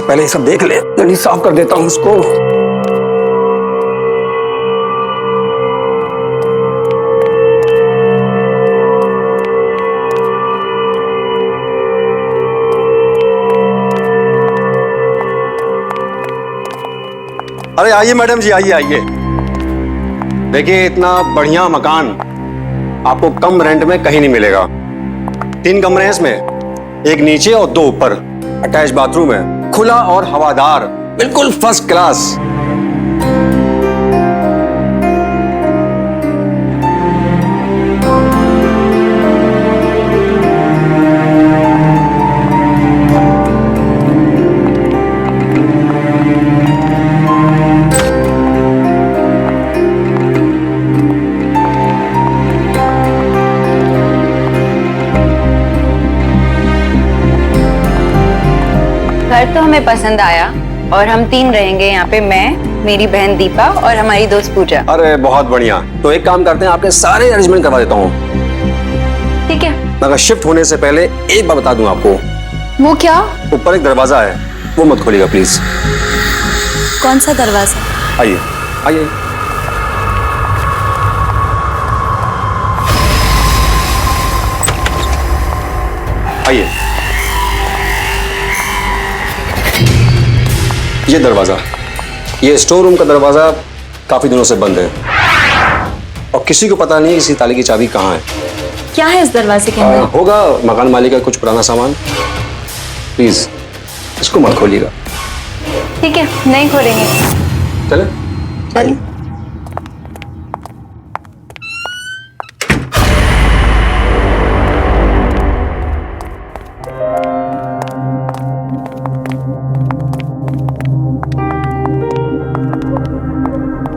पहले ये सब देख ले, जल्दी साफ कर देता हूँ उसको। अरे आइए मैडम जी, आइए आइए। देखिए इतना बढ़िया मकान आपको कम रेंट में कहीं नहीं मिलेगा। 3 कमरे हैं इसमें, एक नीचे और 2 ऊपर। अटैच बाथरूम है, खुला और हवादार, बिल्कुल फर्स्ट क्लास। घर तो हमें पसंद आया और हम 3 रहेंगे यहाँ पे, मैं, मेरी बहन दीपा और हमारी दोस्त पूजा। अरे बहुत बढ़िया। तो एक काम करते हैं, आपके सारे अरेंजमेंट करवा देता हूँ। ठीक है। मगर शिफ्ट होने से पहले एक बात बता दूं आपको। वो क्या? ऊपर एक दरवाजा है, वो मत खोलिएगा प्लीज। कौन सा दरवाजा? आइए आइए। आइए, ये दरवाजा, ये स्टोर रूम का दरवाजा काफी दिनों से बंद है और किसी को पता नहीं इसी ताले की चाबी कहाँ है। क्या है इस दरवाजे के अंदर? होगा मकान मालिक का कुछ पुराना सामान। प्लीज इसको मत खोलिएगा। ठीक है, नहीं खोलेंगे। चले चलिए।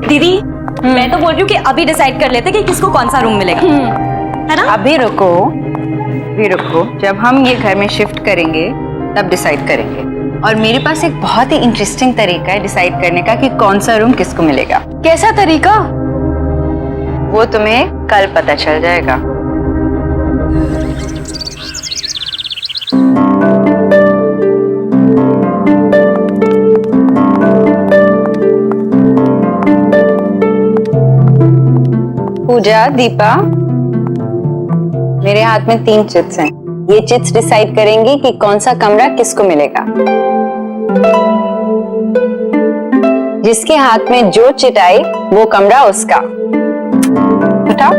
दीदी, मैं तो बोल रही हूँ कि अभी डिसाइड कर लेते कि किसको कौन सा रूम मिलेगा, है ना? अभी रुको, अभी रुको। जब हम ये घर में शिफ्ट करेंगे तब डिसाइड करेंगे। और मेरे पास एक बहुत ही इंटरेस्टिंग तरीका है डिसाइड करने का कि कौन सा रूम किसको मिलेगा। कैसा तरीका? वो तुम्हें कल पता चल जाएगा। पूजा, दीपा, मेरे हाथ में 3 चिट्स हैं। ये चिट्स डिसाइड करेंगी कि कौन सा कमरा किसको मिलेगा। जिसके हाथ में जो चिट आई वो कमरा उसका। उठाओ।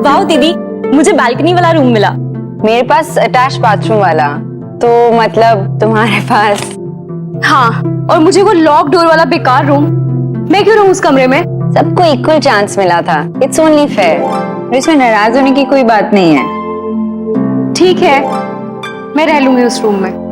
वाह दीदी, मुझे बालकनी वाला रूम मिला। मेरे पास अटैच बाथरूम वाला, तो मतलब तुम्हारे पास। हाँ, और मुझे वो लॉक डोर वाला बेकार रूम। मैं क्यों रहूं उस कमरे में? सबको इक्वल चांस मिला था। It's only fair. इसमें नाराज होने की कोई बात नहीं है। ठीक है, मैं रह लूंगी उस रूम में।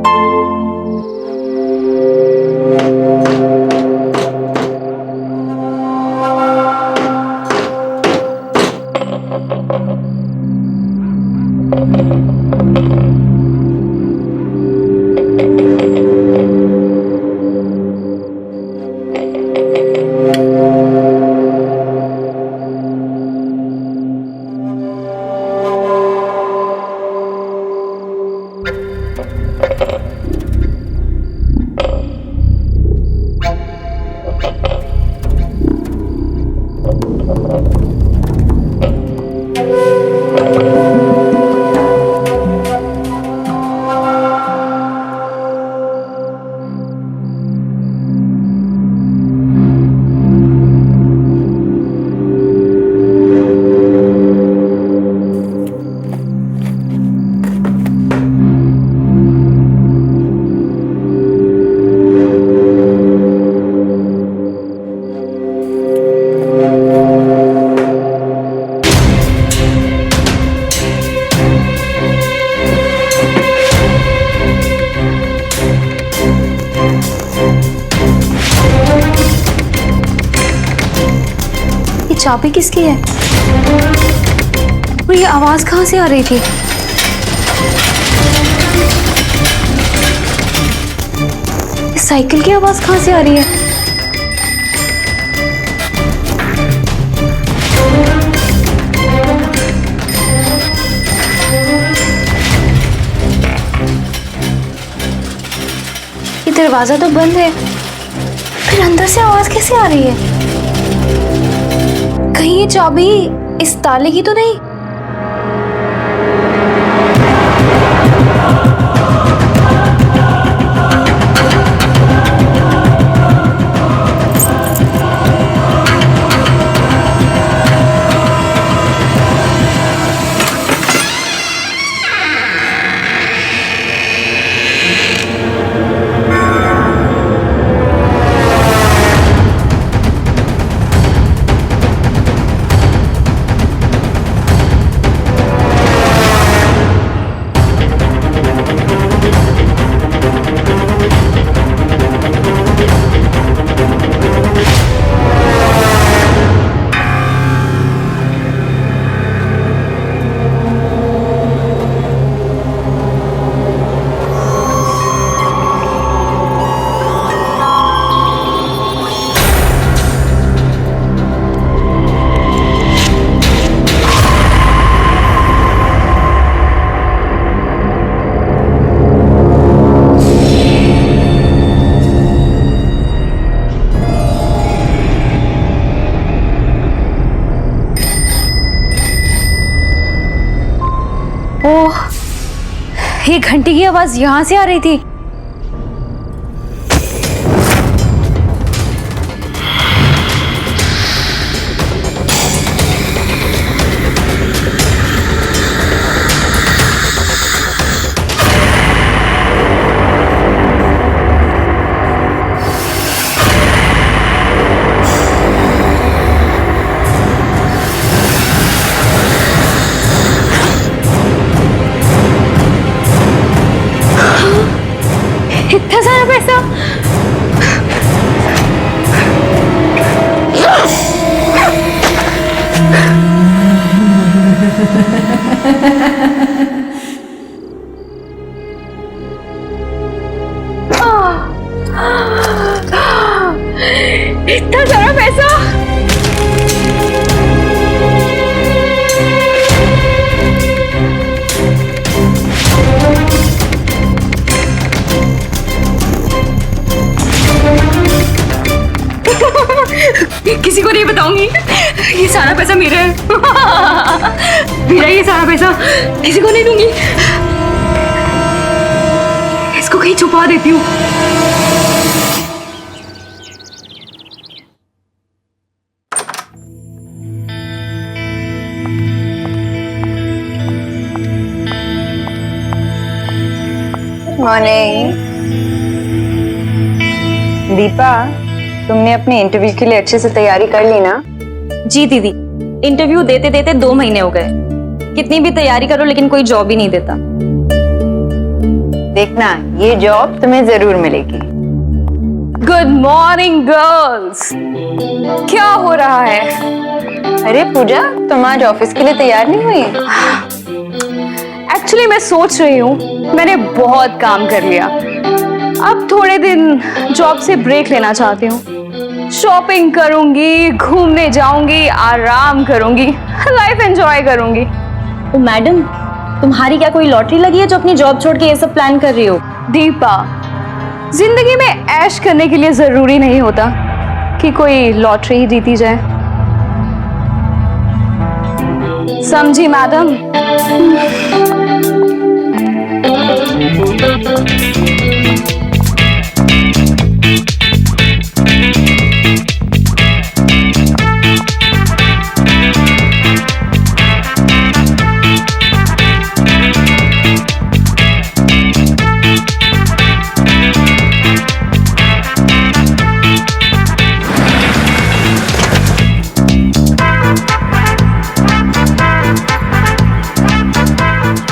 चाबी किसकी है? और ये आवाज कहाँ से आ रही थी? इस साइकिल की आवाज कहाँ से आ रही है? ये दरवाजा तो बंद है, फिर अंदर से आवाज कैसे आ रही है? कहीं ये चाबी इस ताले की तो नहीं? ओह, ये घंटी की आवाज यहां से आ रही थी। इतना सारा पैसा? इतना सारा पैसा? किसी को नहीं बताऊंगी, ये सारा पैसा मेरा है। मेरा ये सारा पैसा किसी को नहीं दूंगी, इसको कहीं छुपा देती हूँ। मॉर्निंग दीपा, तुमने अपने इंटरव्यू के लिए अच्छे से तैयारी कर ली ना? जी दीदी, इंटरव्यू देते देते 2 महीने हो गए। कितनी भी तैयारी करो लेकिन कोई जॉब ही नहीं देता। देखना, ये जॉब तुम्हें जरूर मिलेगी। गुड मॉर्निंग गर्ल्स, क्या हो रहा है? अरे पूजा, तुम आज ऑफिस के लिए तैयार नहीं हुई? एक्चुअली मैं सोच रही हूँ, मैंने बहुत काम कर लिया, अब थोड़े दिन जॉब से ब्रेक लेना चाहती हूँ। शॉपिंग करूंगी, घूमने जाऊंगी, आराम करूंगी, लाइफ एंजॉय करूंगी। तो मैडम, तुम्हारी क्या कोई लॉटरी लगी है जो अपनी जॉब छोड़ के ये सब प्लान कर रही हो? दीपा, जिंदगी में ऐश करने के लिए जरूरी नहीं होता कि कोई लॉटरी ही जीती जाए, समझी मैडम?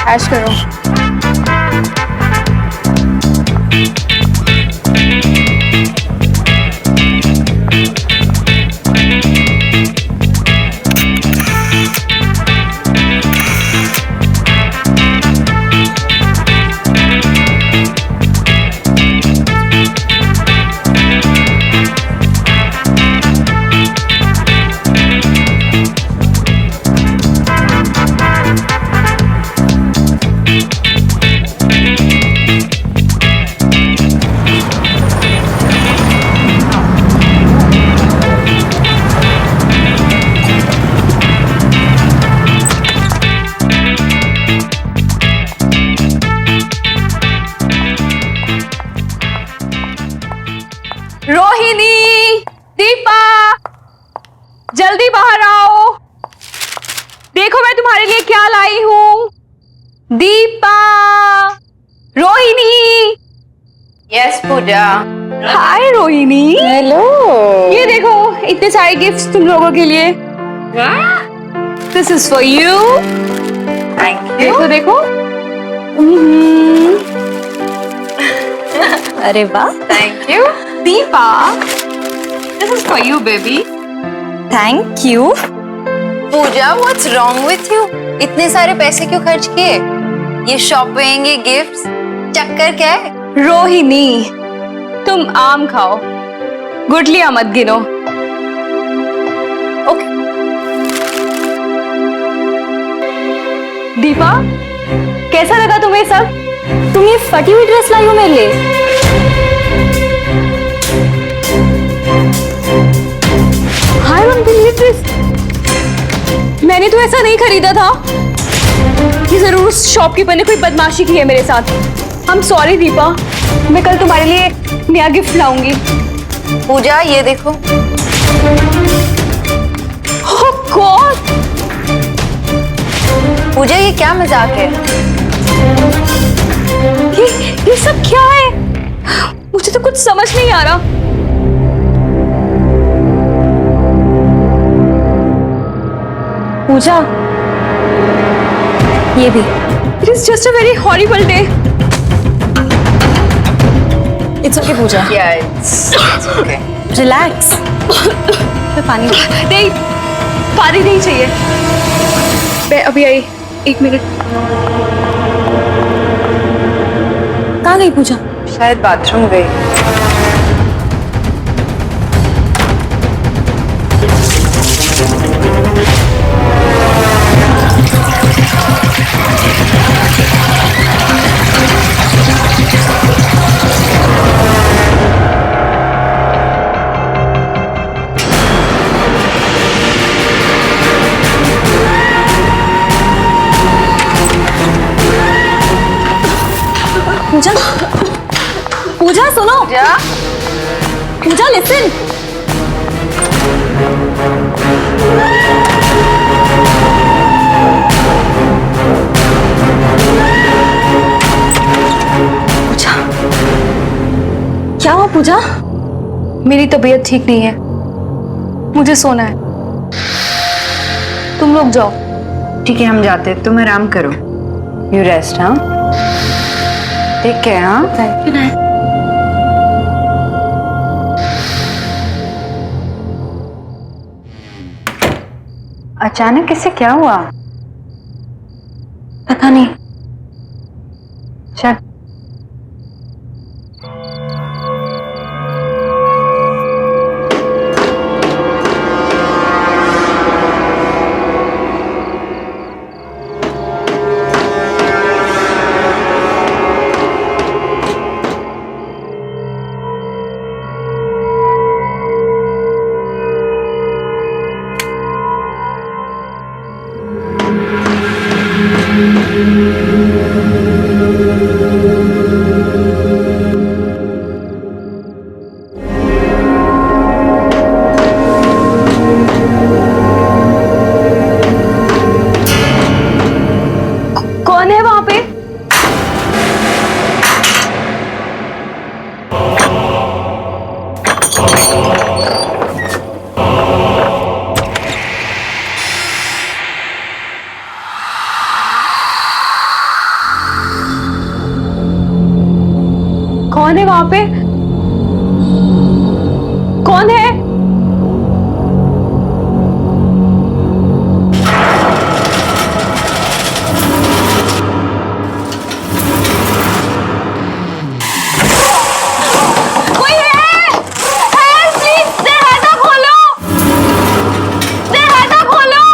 ऐश करो। रोहिणी, दीपा, जल्दी बाहर आओ। देखो मैं तुम्हारे लिए क्या लाई हूं। Deepa, Rohini. Yes Pooja. Hi Rohini. Hello. ये देखो इतने सारे गिफ्ट्स तुम लोगों के लिए। This is for you. Thank देखो देखो। अरे वाह, thank you. Deepa, this is for you baby. Thank you. Pooja what's wrong with you? इतने सारे पैसे क्यों खर्च किए? ये शॉपिंग, ये गिफ्ट्स, चक्कर क्या है? रोहिणी, तुम आम खाओ, गुठलियां मत गिनो। ओके। दीपा, कैसा लगा तुम्हें सब? तुम ये फटी हुई ड्रेस लाई हो मेरे लिए। हाय ये ड्रेस मैंने तो ऐसा नहीं खरीदा था। ये जरूर उस शॉपकीपर ने कोई बदमाशी की है मेरे साथ। आई एम सॉरी दीपा, मैं कल तुम्हारे लिए नया गिफ्ट लाऊंगी। पूजा ये देखो। ओह गॉड, पूजा ये क्या मजाक है? ये सब क्या है? मुझे तो कुछ समझ नहीं आ रहा। पूजा, ये भी। It is just a very horrible day. It's okay Pooja, Yeah, it's okay. Relax. पानी नहीं, पानी नहीं चाहिए। मैं अभी आई, 1 मिनट। कहाँ गई पूजा? शायद बाथरूम गई। पूजा, पूजा सुनो। पूजा, पूजा लिसन। पूजा, क्या हुआ पूजा? मेरी तबीयत ठीक नहीं है, मुझे सोना है। तुम लोग जाओ। ठीक है हम जाते हैं, तुम आराम करो। You rest. हाँ, ठीक है। हाँ, अचानक इससे क्या हुआ? पता नहीं। चल। कौन है वहां पे? कौन है वहां पे? कौन है? कोई है? Help, please! दरवाजा खोलो! दरवाजा खोलो!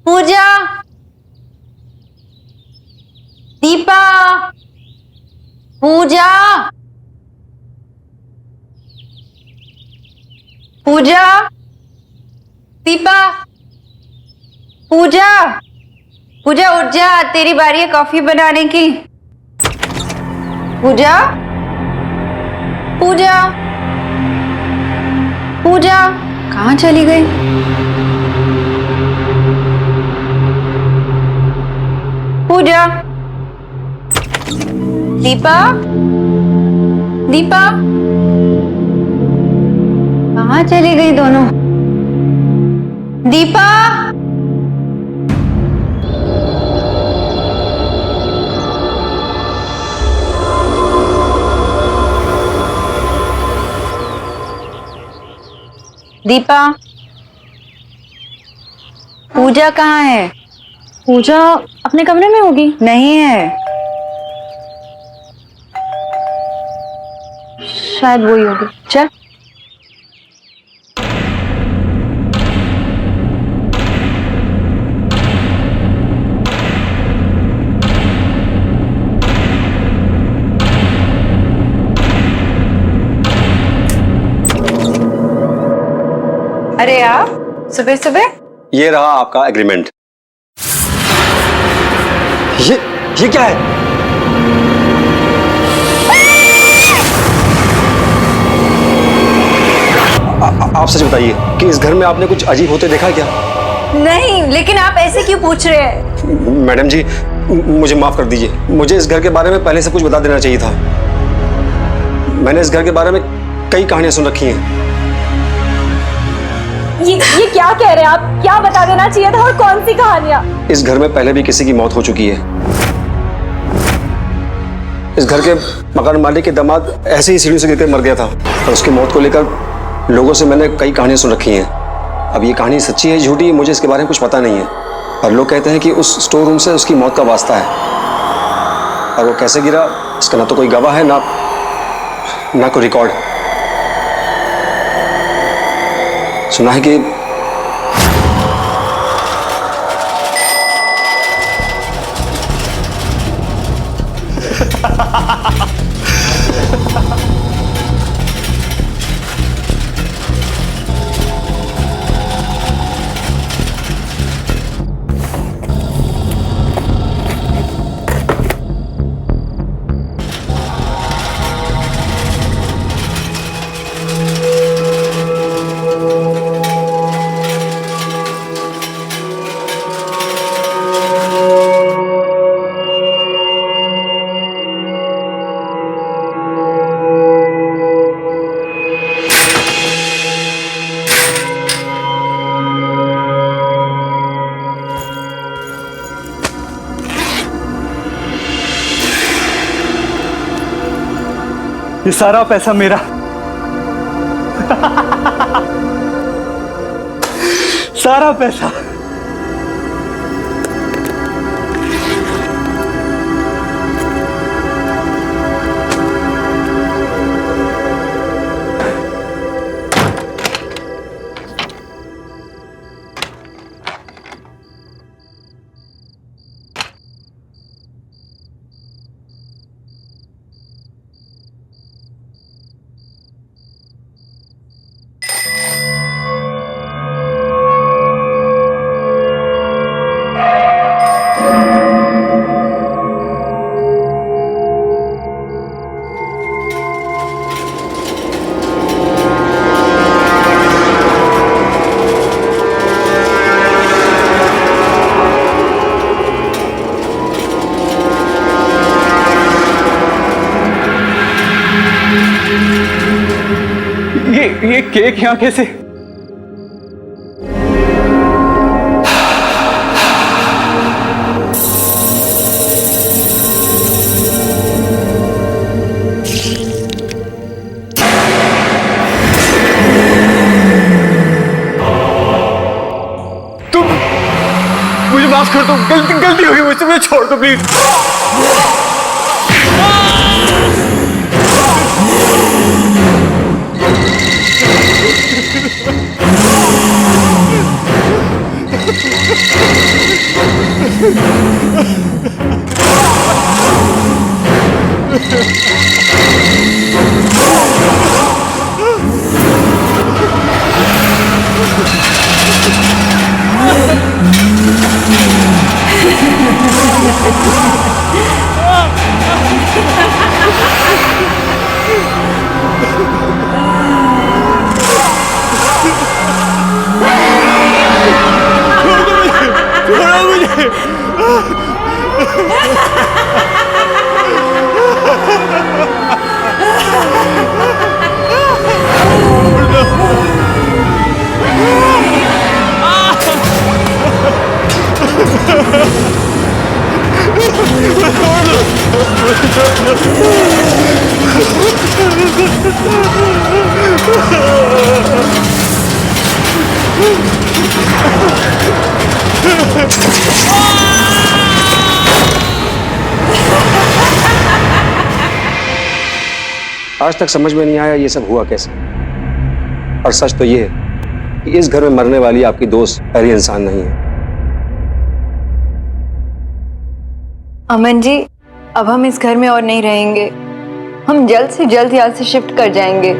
पूजा, दीपा, पूजा, पूजा, दीपा, पूजा, पूजा उठ जा, तेरी बारी है कॉफी बनाने की। पूजा, पूजा, पूजा कहाँ चली गई? पूजा, दीपा, दीपा कहाँ चली गई दोनों? दीपा, दीपा, पूजा कहाँ है? पूजा अपने कमरे में होगी। नहीं है। शायद वही होगी। चल। अरे आप सुबह सुबह? ये रहा आपका एग्रीमेंट। ये क्या है? आप सच बताइए कि इस घर में आपने कुछ अजीब होते देखा क्या? नहीं, लेकिन आप ऐसे क्यों पूछ रहे हैं? मैडम जी, मुझे माफ कर दीजिए। मुझे इस घर के बारे में पहले से कुछ बता देना चाहिए था। मैंने इस घर के बारे में कई कहानियां सुन रखी हैं। ये क्या कह रहे हैं आप? क्या बता देना चाहिए था और कौन सी कहानियां? इस घर में पहले भी किसी की मौत हो चुकी है। इस घर के मकान मालिक के दामाद ऐसे ही सीढ़ी से गिरकर मर गया था और उसकी मौत को लेकर लोगों से मैंने कई कहानियां सुन रखी हैं। अब ये कहानी सच्ची है झूठी, मुझे इसके बारे में कुछ पता नहीं है, पर लोग कहते हैं कि उस स्टोर रूम से उसकी मौत का वास्ता है। और वो कैसे गिरा इसका ना तो कोई गवाह है ना कोई रिकॉर्ड। सुना है कि ये सारा पैसा मेरा सारा पैसा। ये केक यहाँ कैसे? तुम मुझे माफ कर दो, गलती हो गई मुझसे, मुझे छोड़ दो प्लीज। Ha ha ha! छोड़ो मुझे। आज तक समझ में नहीं आया ये सब हुआ कैसे। और सच तो ये है कि इस घर में मरने वाली आपकी दोस्त पहली इंसान नहीं है। अमन जी, अब हम इस घर में और नहीं रहेंगे। हम जल्द से जल्द यहाँ से शिफ्ट कर जाएंगे।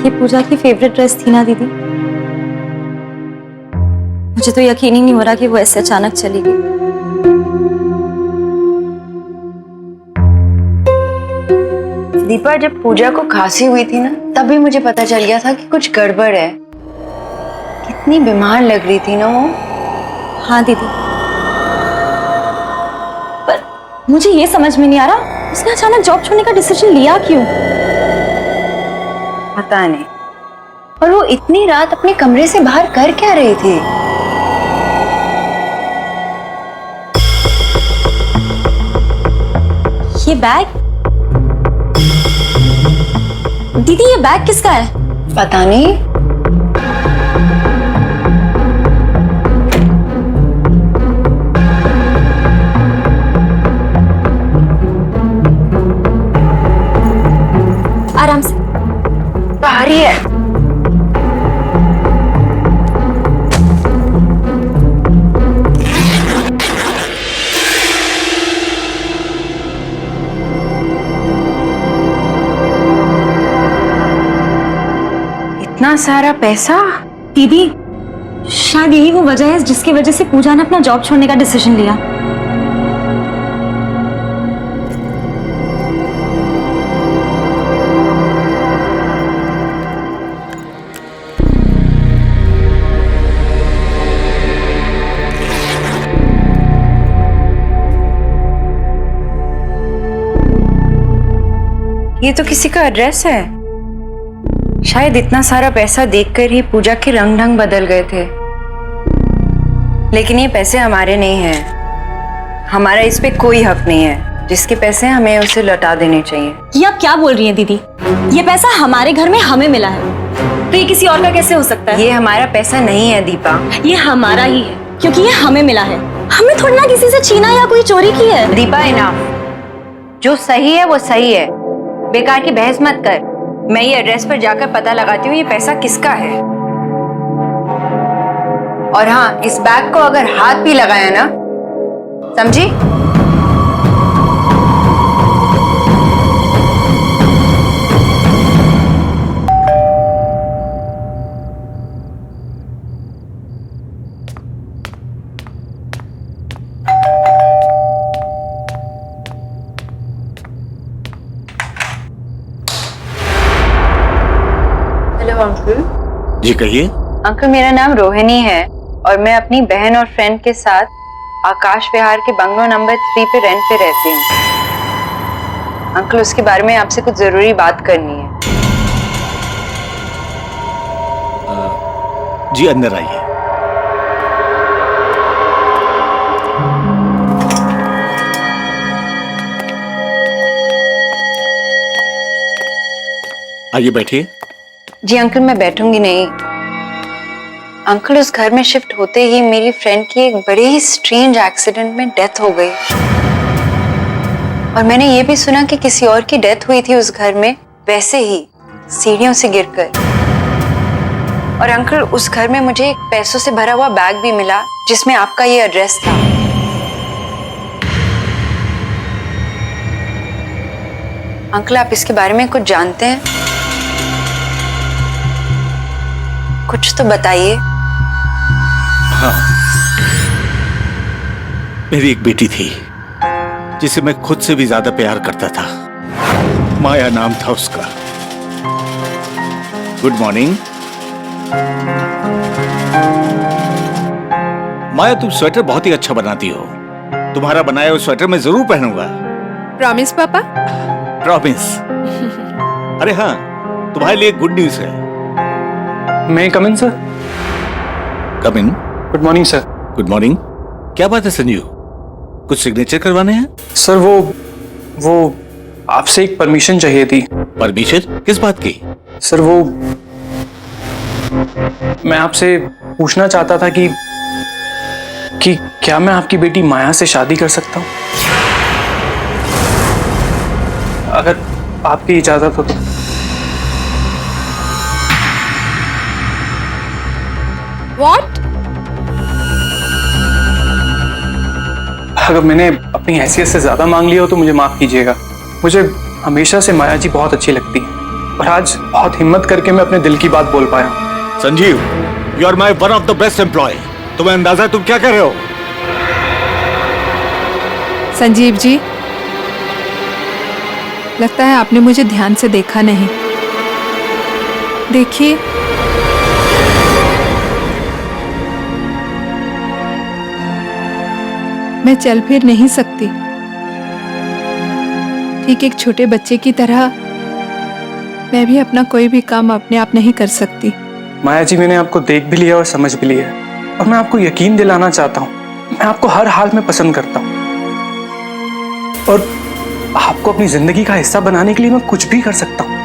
ये पूजा की फेवरेट ड्रेस थी ना दीदी? मुझे तो यकीन ही नहीं हो रहा कि वो ऐसे अचानक चली गई। दीपा, जब पूजा को खांसी हुई थी ना, तभी मुझे पता चल गया था कि कुछ गड़बड़ है। कितनी बीमार लग रही थी ना वो। हाँ दीदी, पर मुझे ये समझ में नहीं आ रहा उसने अचानक जॉब छोड़ने का डिसीजन लिया क्यों? पता नहीं। और वो इतनी रात अपने कमरे से बाहर कर क्या रही थी? ये बैग दीदी, ये बैग किसका है? पता नहीं। आराम से। भारी है। इतना सारा पैसा? दीदी, शायद यही वो वजह है जिसकी वजह से पूजा ने अपना जॉब छोड़ने का डिसीजन लिया। ये तो किसी का एड्रेस है। शायद इतना सारा पैसा देखकर ही पूजा के रंग ढंग बदल गए थे। लेकिन ये पैसे हमारे नहीं हैं। हमारा इस पे कोई हक नहीं है। जिसके पैसे हैं हमें उसे लौटा देने चाहिए। ये आप क्या बोल रही हैं दीदी? ये पैसा हमारे घर में हमें मिला है, तो ये किसी और का कैसे हो सकता है? ये हमारा पैसा नहीं है दीपा। ये हमारा ही है क्योंकि ये हमें मिला है। हमने थोड़ी ना किसी से छीना या कोई चोरी की है। दीपा, इनाफ। जो सही है वो सही है। बेकार की बहस मत कर। मैं ये एड्रेस पर जाकर पता लगाती हूँ ये पैसा किसका है। और हाँ, इस बैग को अगर हाथ भी लगाया ना, समझी? Hello uncle. जी कहिए। अंकल, मेरा नाम रोहिणी है और मैं अपनी बहन और फ्रेंड के साथ आकाश विहार के बंगलो नंबर 3 पे रेंट पे रहती हूँ। अंकल, उसके बारे में आपसे कुछ जरूरी बात करनी है। जी अंदर आइए। आइए बैठिए। जी अंकल, मैं बैठूंगी नहीं। अंकल उस घर में शिफ्ट होते ही मेरी फ्रेंड की एक बड़े ही स्ट्रेंज एक्सीडेंट में डेथ हो गई। और मैंने ये भी सुना कि किसी और की डेथ हुई थी उस घर में, वैसे ही सीढ़ियों से गिरकर। और अंकल उस घर में मुझे एक पैसों से भरा हुआ बैग भी मिला जिसमें आपका ये एड्रेस था। अंकल आप इसके बारे में कुछ जानते हैं? कुछ तो बताइए। हाँ, मेरी एक बेटी थी जिसे मैं खुद से भी ज्यादा प्यार करता था। माया नाम था उसका। Good morning. माया, तुम स्वेटर बहुत ही अच्छा बनाती हो। तुम्हारा बनाया हुआ स्वेटर मैं जरूर पहनूंगा। प्रॉमिस पापा? प्रॉमिस। अरे हाँ, तुम्हारे लिए गुड न्यूज है। मैं come in sir? Come in. Good morning sir. Good morning. क्या बात है संजीव, कुछ सिग्नेचर करवाने हैं? सर वो आपसे एक परमिशन चाहिए थी। परमिशन किस बात की? सर वो मैं आपसे पूछना चाहता था कि क्या मैं आपकी बेटी माया से शादी कर सकता हूं, अगर आपकी इजाजत हो तो। What? अगर मैंने अपनी हैसियत से ज्यादा मांग लिया हो तो मुझे माफ कीजिएगा। मुझे हमेशा से माया जी बहुत अच्छी लगती है और आज बहुत हिम्मत करके मैं अपने दिल की बात बोल पाया हूं। Sanjeev, you are my one of the best employ. तुम्हें अंदाजा है तुम क्या कर रहे हो? संजीव जी, लगता है आपने मुझे ध्यान से देखा नहीं। देखिए, मैं चल फिर नहीं सकती। ठीक एक छोटे बच्चे की तरह मैं भी अपना कोई भी काम अपने आप नहीं कर सकती। माया जी, मैंने आपको देख भी लिया और समझ भी लिया और मैं आपको यकीन दिलाना चाहता हूँ, मैं आपको हर हाल में पसंद करता हूँ और आपको अपनी जिंदगी का हिस्सा बनाने के लिए मैं कुछ भी कर सकता हूँ।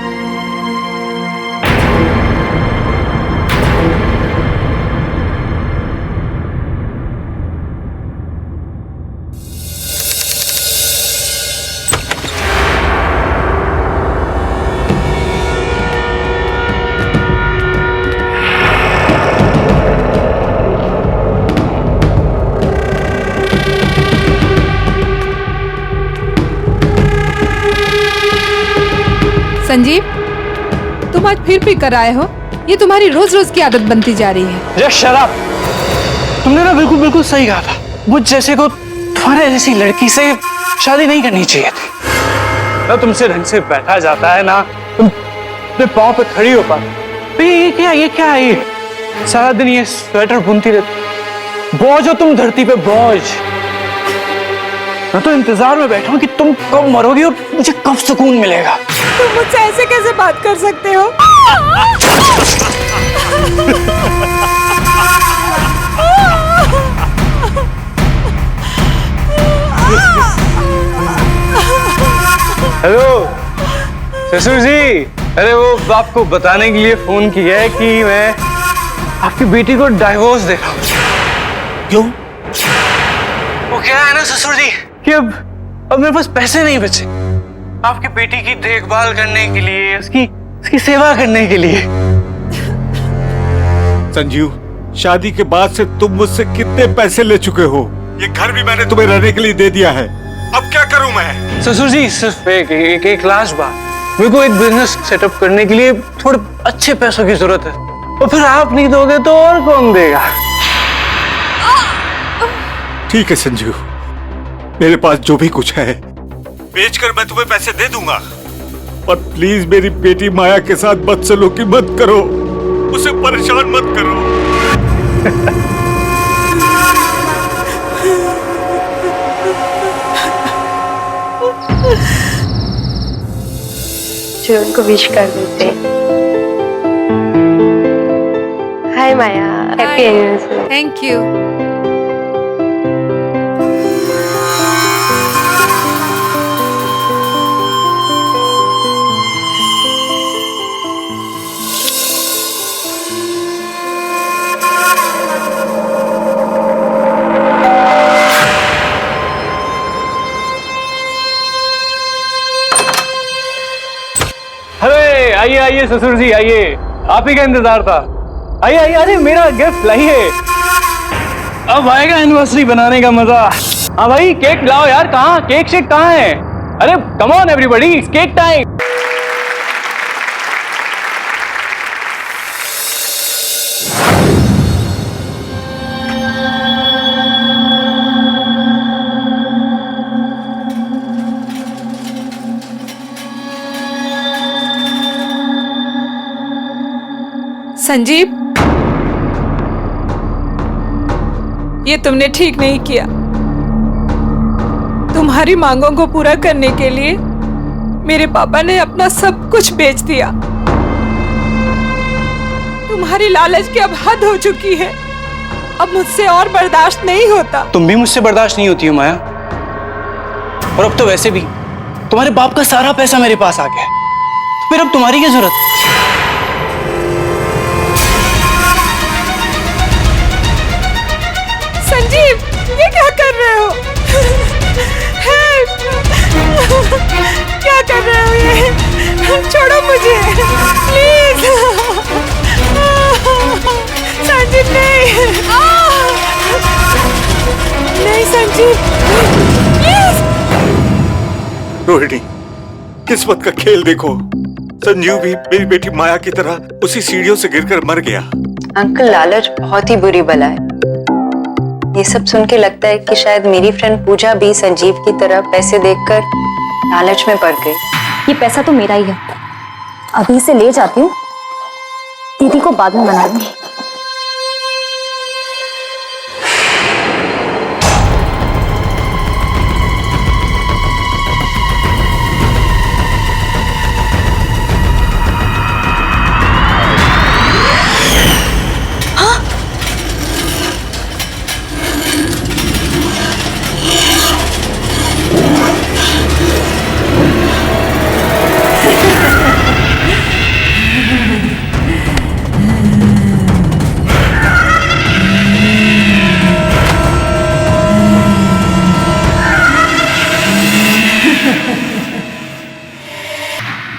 संजीव, तुम आज फिर कर आए हो। ये तुम्हारी रोज रोज की आदत बनती जा रही है। Just shut up. तुमने ना बिल्कुल सही कहा था। मुझ जैसे को तुम्हारे जैसी लड़की से शादी नहीं करनी चाहिए थी। ना तुमसे ढंग से बैठा जाता है, ना तुम अपने पाँव पे खड़ी हो पाती। ये क्या है ये? सारा दिन ये स्वेटर बुनती रहती। बोझ हो तुम धरती पे, बोझ। मैं तो इंतजार में बैठा हूं कि तुम कब मरोगी और मुझे कब सुकून मिलेगा। तुम मुझसे ऐसे कैसे बात कर सकते हो? हेलो ससुर जी, अरे वो आपको बताने के लिए फोन किया है कि मैं आपकी बेटी को डाइवोर्स दे रहा हूँ। क्यों? वो क्या है ना ससुर जी कि अब मेरे पास पैसे नहीं बचे आपकी बेटी की देखभाल करने के लिए, उसकी सेवा करने के लिए। संजीव, शादी के बाद से तुम मुझसे कितने पैसे ले चुके हो? ये घर भी मैंने तुम्हें रहने के लिए दे दिया है। अब क्या करूं मैं? ससुर जी, सिर्फ एक लास्ट बात, मेरे को एक बिजनेस सेटअप करने के लिए थोड़े अच्छे पैसों की जरूरत है और फिर आप नहीं दोगे तो और कौन देगा? ठीक है संजीव, मेरे पास जो भी कुछ है बेचकर मैं तुम्हें पैसे दे दूंगा, पर प्लीज मेरी बेटी माया के साथ बदसलूकी मत करो, उसे परेशान मत करो। जो उनको विश कर देते। हाय माया, हैप्पी एनिवर्सरी। Thank you. आइए ससुर जी आइए, आप ही का इंतजार था। आइए आइए, अरे मेरा गिफ्ट लाइए, अब आएगा एनिवर्सरी बनाने का मजा। हाँ भाई केक लाओ यार, कहाँ केक शेक कहाँ है? अरे come on everybody, it's cake time. Sanjeev, ये तुमने ठीक नहीं किया। तुम्हारी मांगों को पूरा करने के लिए मेरे पापा ने अपना सब कुछ बेच दिया। तुम्हारी लालच की अब हद हो चुकी है, अब मुझसे और बर्दाश्त नहीं होता। तुम भी मुझसे बर्दाश्त नहीं होती हो माया, और अब तो वैसे भी तुम्हारे बाप का सारा पैसा मेरे पास आ गया है, तो फिर अब तुम्हारी क्या जरूरत? संजीव, ये क्या कर रहे हो? हेल्प! क्या कर रहे हो ये? छोड़ो मुझे, प्लीज। संजीव नहीं, नहीं संजीव, प्लीज। रोहिणी, किस्मत का खेल देखो। संजीव भी मेरी बेटी माया की तरह उसी सीढ़ियों से गिरकर मर गया। अंकल, लालच बहुत ही बुरी बला है। ये सब सुन के लगता है कि शायद मेरी फ्रेंड पूजा भी संजीव की तरह पैसे देखकर लालच में पड़ गई। ये पैसा तो मेरा ही है, अभी इसे ले जाती हूँ, दीदी को बाद में मना दूंगी।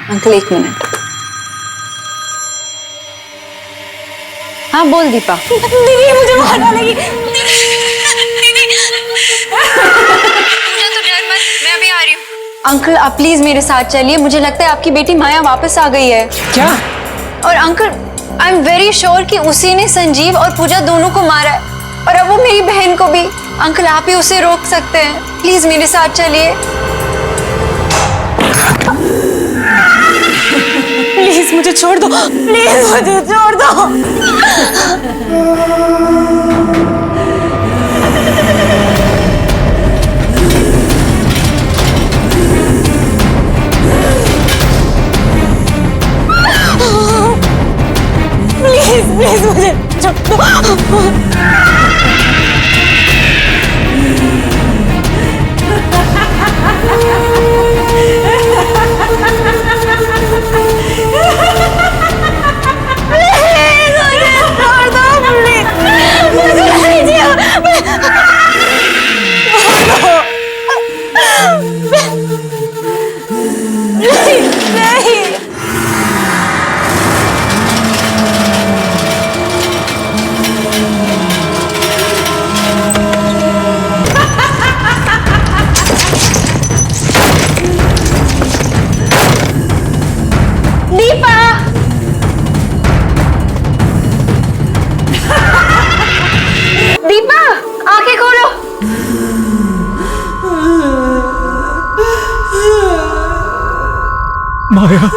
अंकल, एक मिनट। हाँ बोल दीपा। दीदी मुझे मार डालेगी। मैं अभी आ रही हूँ। अंकल, आप प्लीज मेरे साथ चलिए, मुझे लगता है आपकी बेटी माया वापस आ गई है। क्या? और uncle, I am very sure कि उसी ने संजीव और पूजा दोनों को मारा है, और अब वो मेरी बहन को भी। अंकल, आप ही उसे रोक सकते हैं, प्लीज मेरे साथ चलिए। प्लीज मुझे छोड़ दो, प्लीज मुझे छोड़ दो। प्लीज प्लीज मुझे छोड़ दो। दीपा, आंखें खोलो। माया,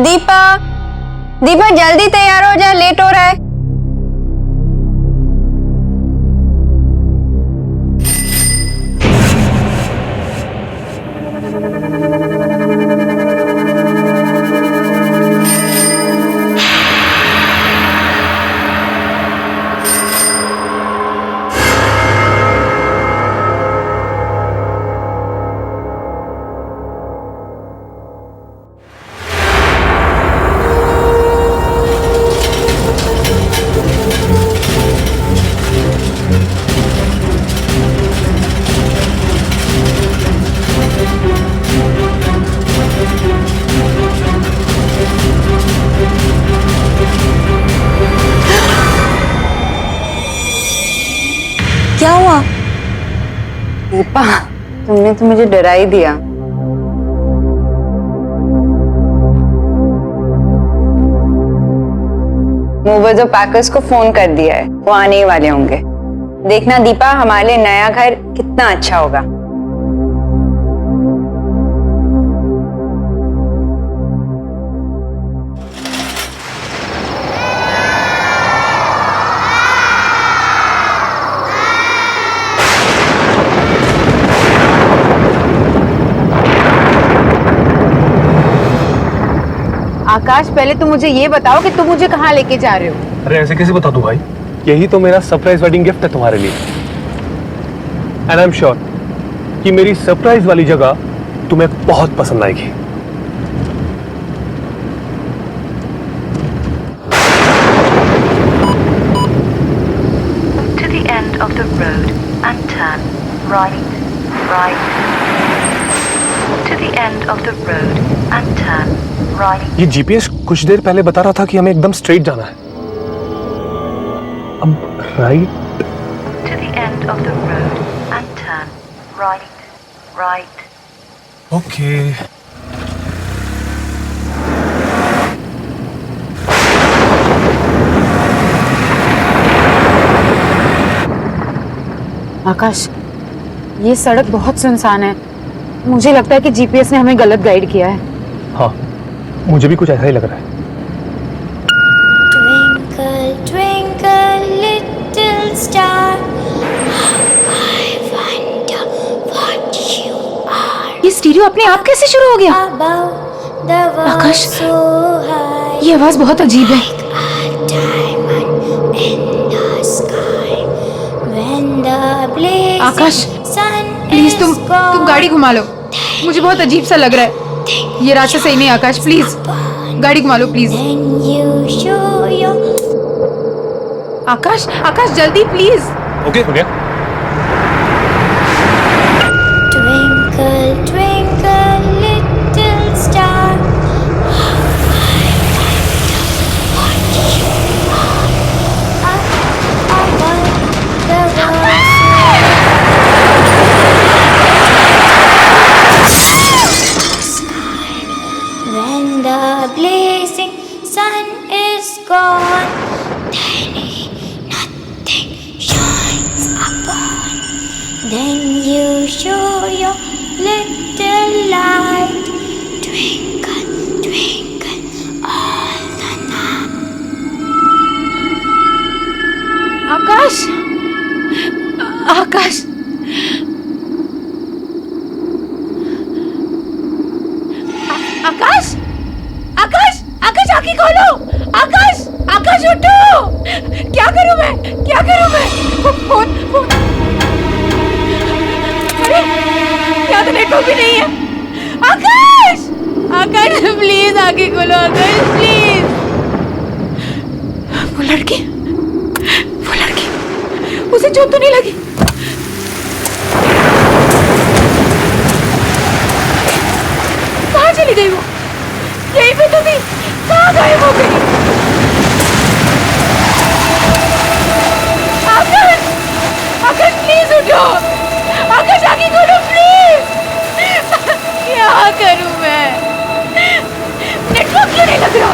दीपा, दीपा जल्दी तैयार हो जा, लेट हो रहा है। दीपा, तुमने तो मुझे डरा ही दिया। मूवर्स और पैकर्स को फोन कर दिया है, वो आने ही वाले होंगे। देखना दीपा, हमारे लिए नया घर कितना अच्छा होगा। आकाश, पहले तुम मुझे ये बताओ कि तुम मुझे कहाँ लेके जा रहे हो? अरे ऐसे कैसे बता दूं भाई, यही तो मेरा सरप्राइज वेडिंग गिफ्ट है तुम्हारे लिए। एंड आई एम श्योर कि मेरी सरप्राइज वाली जगह तुम्हें बहुत पसंद आएगी। To the end of the road and turn right, right. To the end of the road and turn right. ये जीपीएस कुछ देर पहले बता रहा था कि हमें एकदम स्ट्रेट जाना है। अब right. To the end of the road and turn right, right. Okay. Akash, ये सड़क बहुत सुनसान है। मुझे लगता है कि जीपीएस ने हमें गलत गाइड किया है। हाँ, मुझे भी कुछ ऐसा ही लग रहा है। Twinkle, twinkle, little star, I wonder what you are. ये स्टीरियो अपने आप कैसे शुरू हो गया? Above the world Akash, so high, ये आवाज बहुत अजीब है। like a diamond in the sky. When the blazing Akash, sun please is तुम gone, गाड़ी घुमा लो। मुझे बहुत अजीब सा लग रहा है। ये रास्ता सही नहीं। आकाश प्लीज गाड़ी घुमा लो please. then you show your Akash, Akash जल्दी प्लीज। ओके, हो गया। Twinkle, twinkle, little star, how I wonder what you are. Above the world sky. When the blazing sun is gone, then nothing shines upon. Then you show your little light, twinkle, twinkle, all the night. आकाश, आकाश, आकाश, आकाश, आकाश आंखें खोलो। आकाश, आकाश उठो। क्या करूं मैं, क्या करूं मैं? Phone, phone. अरे यहाँ तो नेटवर्क भी नहीं है। आकाश, आकाश प्लीज आंखें खोलो। आकाश प्लीज। वो लड़की, उसे चोट तो नहीं लगी? कहाँ चली गई वो? यहीं पे तो थी, कहाँ गायब हो गई? आकाश, आकाश प्लीज उठो। आकाश आगे खोलो प्लीज। क्या करूं मैं? नेटवर्क क्यों नहीं लग रहा?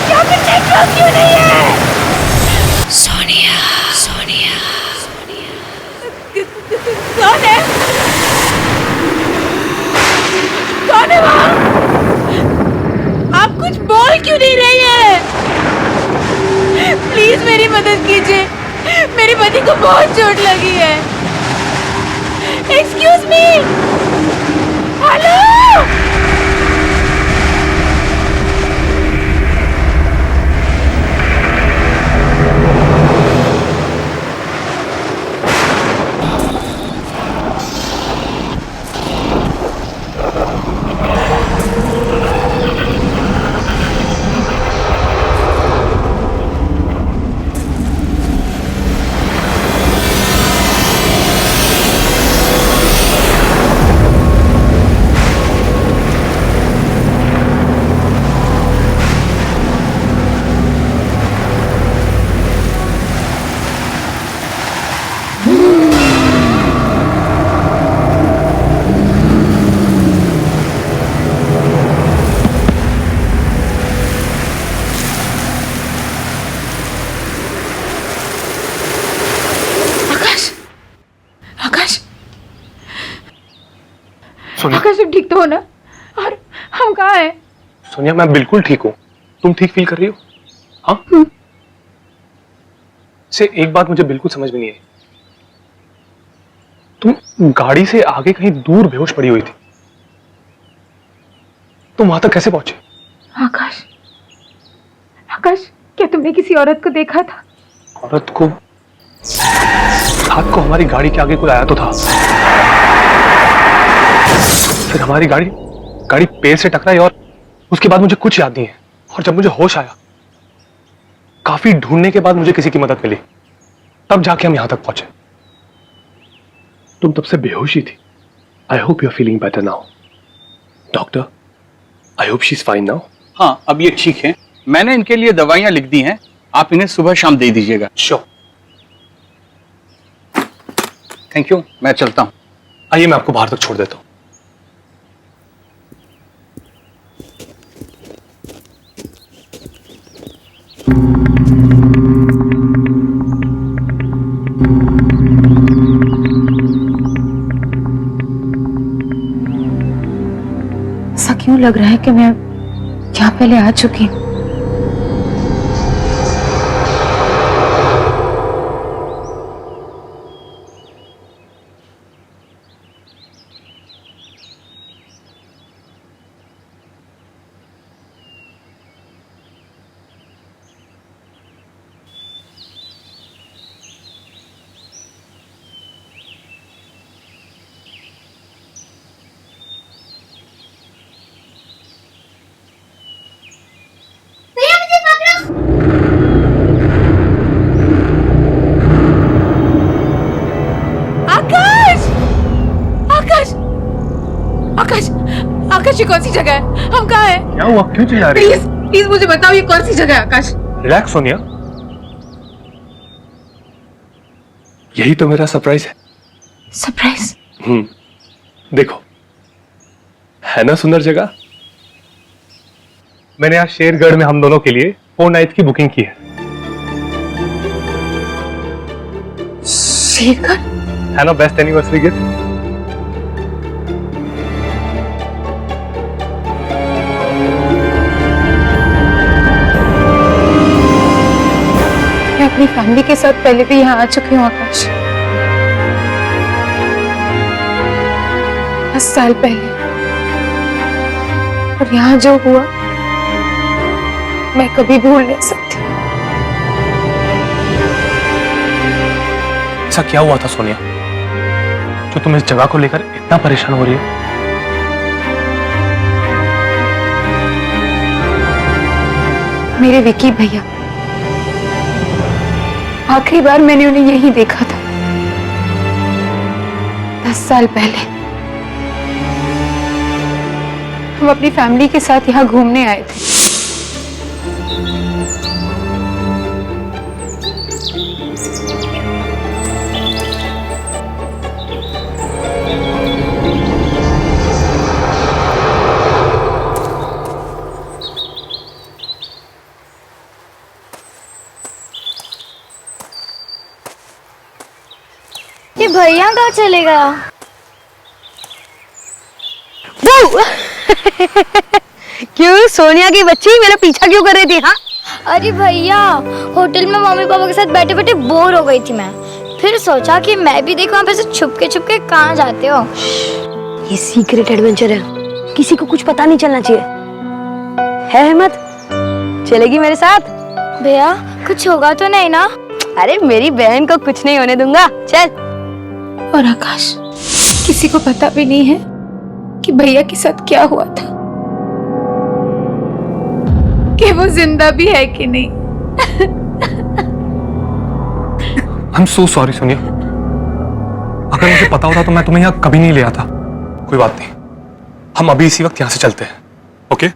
यहाँ पे नेटवर्क क्यों नहीं है? सोनिया, सोनिया, कौन है? कौन है वहाँ? आप कुछ बोल क्यों नहीं रही है? प्लीज मेरी मदद कीजिए। मेरे पति को बहुत चोट लगी है। Excuse me, hello. Sonia, Akash तुम ठीक तो हो ना? और हम कहाँ हैं? सोनिया मैं बिल्कुल ठीक हूँ। तुम ठीक फील कर रही हो? हाँ? से एक बात मुझे बिल्कुल समझ में नहीं आई। तुम गाड़ी से आगे कहीं दूर बेहोश पड़ी हुई थी, तुम वहां तक कैसे पहुंचे? आकाश, आकाश क्या तुमने किसी औरत को देखा था? औरत को? रात को हमारी गाड़ी के आगे कोई आया तो था, फिर हमारी गाड़ी पेड़ से टकराई और उसके बाद मुझे कुछ याद नहीं है। और जब मुझे होश आया, काफी ढूंढने के बाद मुझे किसी की मदद मिली, तब जाके हम यहां तक पहुंचे। तुम तब से बेहोश ही थी। I hope you are feeling better now. Doctor, I hope she is fine now. हाँ, अब ये ठीक है। मैंने इनके लिए दवाइयां लिख दी हैं, आप इन्हें सुबह शाम दे दीजिएगा। श्योर। थैंक यू, मैं चलता हूं। आइए मैं आपको बाहर तक छोड़ देता हूं। ऐसा क्यों लग रहा है कि मैं यहाँ पहले आ चुकी हूँ? आकाश, आकाश, आकाश, आकाश ये कौन सी जगह है? हम कहाँ हैं? क्या हुआ? क्यों चिल्ला रही है? प्लीज प्लीज मुझे बताओ ये कौन सी जगह है? आकाश रिलैक्स सोनिया, यही तो मेरा सरप्राइज है। सरप्राइज? देखो, है ना सुंदर जगह। मैंने आज शेरगढ़ में हम दोनों के लिए 4 नाइट की बुकिंग की है। शेरगढ़? है ना बेस्ट एनिवर्सरी गिफ्ट? मैं अपनी फैमिली के साथ पहले भी यहाँ आ चुकी हूँ आकाश, 10 साल पहले। और यहाँ जो हुआ मैं कभी भूल नहीं सकती। ऐसा क्या हुआ था सोनिया जो तुम इस जगह को लेकर इतना परेशान हो रही हो? मेरे विकी भैया, आखिरी बार मैंने उन्हें यहीं देखा था 10 साल पहले। हम अपनी फैमिली के साथ यहाँ घूमने आए थे। ये भैया कहाँ चले गया? क्यों सोनिया की बच्ची मेरा पीछा क्यों कर रही थी? हाँ अरे भैया, होटल में मम्मी पापा के साथ बैठे बैठे बोर हो गई थी मैं। फिर सोचा कि मैं भी देखूं आप ऐसे छुप के कहाँ जाते हो। ये सीक्रेट एडवेंचर है, किसी को कुछ पता नहीं चलना चाहिए। है हिम्मत? चलेगी मेरे साथ? भैया कुछ होगा तो नहीं ना? अरे मेरी बहन को कुछ नहीं होने दूंगा, चल। और आकाश, किसी को पता भी नहीं है कि भैया के साथ क्या हुआ था, कि वो जिंदा भी है कि नहीं। I am so sorry Sonia, अगर मुझे पता होता तो मैं तुम्हें यहाँ कभी नहीं ले आता। कोई बात नहीं, हम अभी इसी वक्त यहाँ से चलते हैं। ओके?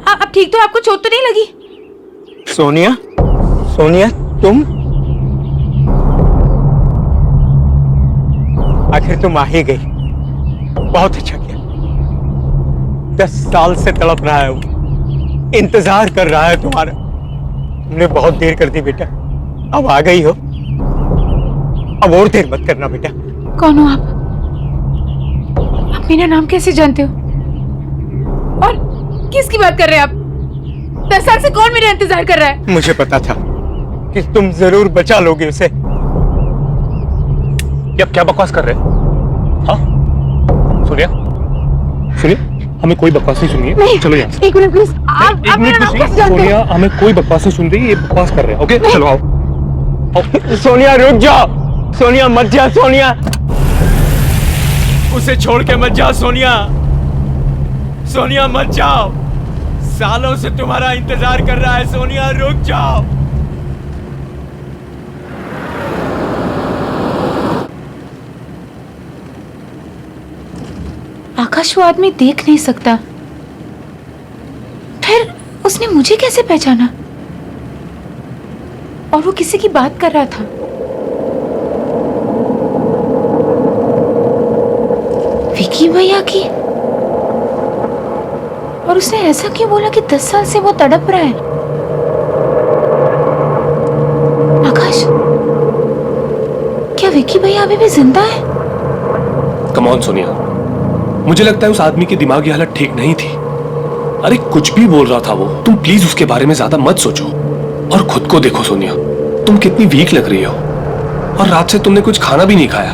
आप ठीक तो? आपको चोट तो नहीं लगी? सोनिया, सोनिया तुम आखिर तुम आ ही गई। बहुत अच्छा किया। 10 साल से तड़प रहा है वो, इंतजार कर रहा है तुम्हारा। तुमने बहुत देर कर दी बेटा, अब आ गई हो, अब और देर मत करना बेटा। कौन हो आप मेरा नाम कैसे जानते हो? और किसकी बात कर रहे हैं आप? 10 साल से कौन मेरा इंतजार कर रहा है? मुझे पता था कि तुम जरूर बचा लोगे उसे। क्या बकवास कर रहे हैं? हाँ सोनिया, सुनिए, हमें कोई बकवास नहीं सुनिए। नहीं, चलो यहाँ से। एक मिनट प्लीज, आप मेरा नाम कैसे जानते सोनिया, हमें कोई बकवास नहीं सुन रही, ये बकवास कर रहे हैं। ओके चलो आओ। सोनिया रुक जाओ, सोनिया मत जा, सोनिया उसे छोड़ के मत जाओ, सोनिया, सोनिया मत जाओ, सालों से तुम्हारा इंतजार कर रहा है, सोनिया रुक जाओ। आकाश वो आदमी देख नहीं सकता, फिर उसने मुझे कैसे पहचाना? और वो किसी की बात कर रहा था। विकी भैया की। और उसने ऐसा क्यों बोला कि 10 साल से वो तड़प रहा है? आकाश, क्या विकी भैया अभी भी जिंदा है? कम ऑन सोनिया, मुझे लगता है उस आदमी की दिमागी हालत ठीक नहीं थी। अरे कुछ भी बोल रहा था वो, तुम प्लीज उसके बारे में ज्यादा मत सोचो और खुद को देखो सोनिया, तुम कितनी वीक लग रही हो और रात से तुमने कुछ खाना भी नहीं खाया।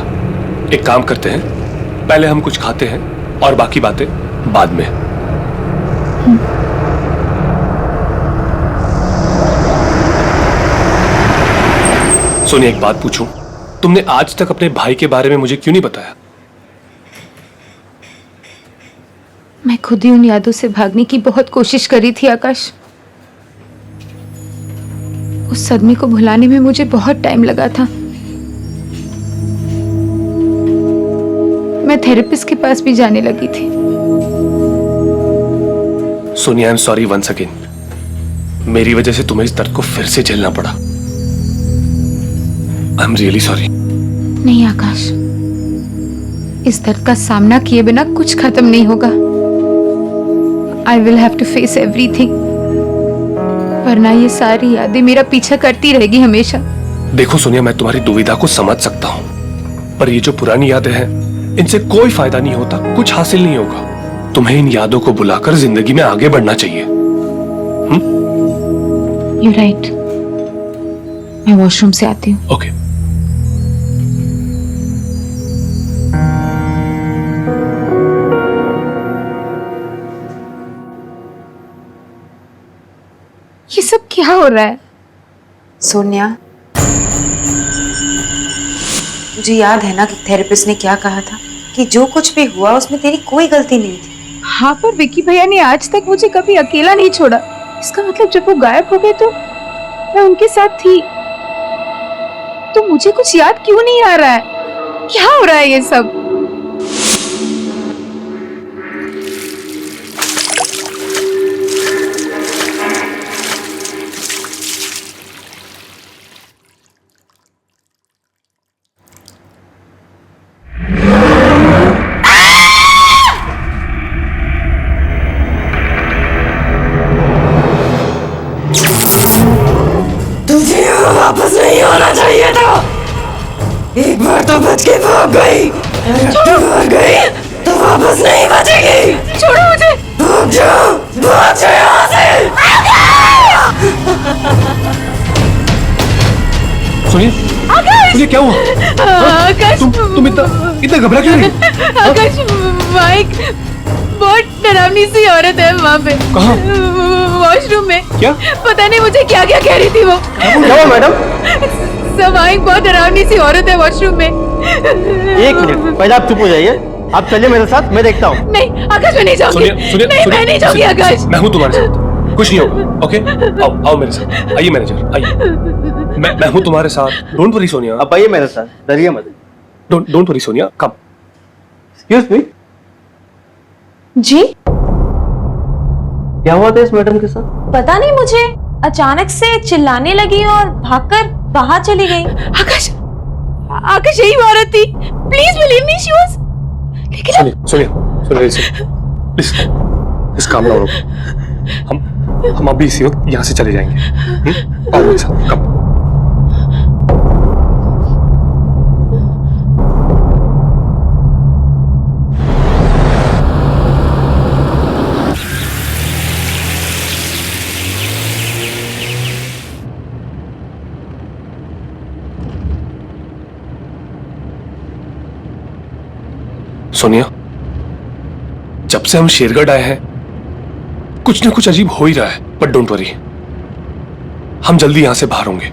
एक काम करते हैं, पहले हम कुछ खाते हैं और बाकी बातें बाद में। सोनिया एक बात पूछूं, तुमने आज तक अपने भाई के बारे में मुझे क्यों नहीं बताया? मैं खुद ही उन यादों से भागने की बहुत कोशिश करी थी आकाश। उस सदमे को भुलाने में मुझे बहुत टाइम लगा था। मैं थेरेपिस्ट के पास भी जाने लगी थी। Sonia, I am sorry once again. मेरी वजह से तुम्हें इस दर्द को फिर से झेलना पड़ा। I am really sorry. नहीं आकाश, इस दर्द का सामना किए बिना कुछ खत्म नहीं होगा। I will have to face everything, वरना ये सारी यादें मेरा पीछा करती रहेगी हमेशा। देखो सोनिया, मैं तुम्हारी दुविधा को समझ सकता हूँ, पर ये जो पुरानी यादें हैं, इनसे कोई फायदा नहीं होता, कुछ हासिल नहीं होगा। तुम्हें इन यादों को बुलाकर जिंदगी में आगे बढ़ना चाहिए। You're right. मैं वॉशरूम से आती हूँ। ओके। ये सब क्या हो रहा है? सोनिया, मुझे याद है ना कि थेरेपिस्ट ने क्या कहा था कि जो कुछ भी हुआ उसमें तेरी कोई गलती नहीं थी। हाँ, पर विकी भैया ने आज तक मुझे कभी अकेला नहीं छोड़ा। इसका मतलब जब वो गायब हो गए तो मैं उनके साथ थी। तो मुझे कुछ याद क्यों नहीं आ रहा है? क्या हो रहा है ये सब? वापस नहीं होना चाहिए था। एक बार तो बच के भाग गई, भाग गई तो वापस नहीं बचेगी। छोड़ो मुझे। भाग जाओ, भाग जाओ यहाँ से। सोनिया, तुझे क्या हुआ? आकाश, तुम इतना घबरा क्यों रही? आकाश, माइक, बहुत डरावनी सी औरत है वहाँ पे। कहाँ? वॉशरूम में। क्या? पता नहीं मुझे क्या क्या कह रही थी वो। क्या मैडम? सब माइक, बहुत डरावनी सी औरत है वॉशरूम में। एक मिनट, पहले आप चुप हो जाइए। आप चलिए मेरे साथ, मैं देखता हूँ। नहीं आकाश, मैं नहीं जाऊंगी। नहीं, मैं नहीं जाऊंगी आकाश। मैं हूँ तुम्हारे साथ, कुछ नहीं होगा। ओके, आओ मेरे साथ। आइए मैनेजर, आइए। मैं हूँ तुम्हारे साथ। Don't worry Sonia. आप आइए मेरे साथ, डरिए मत। Don't worry Sonia, come. Excuse me. जी? क्या हुआ था इस मैडम के साथ? पता नहीं मुझे, अचानक से चिल्लाने लगी और भागकर बाहर चली गई। आकाश, आकाश यही वो औरत थी। Please believe me, she was. लेकिन सोनिया, प्लीज इस काम ना रुको। हम अभी इसी वक्त यहाँ से चले जाएंगे। आओ मेरे साथ, कम। सोनिया, जब से हम शेरगढ़ आए हैं कुछ ना कुछ अजीब हो ही रहा है, बट डोंट वरी, हम जल्दी यहां से बाहर होंगे।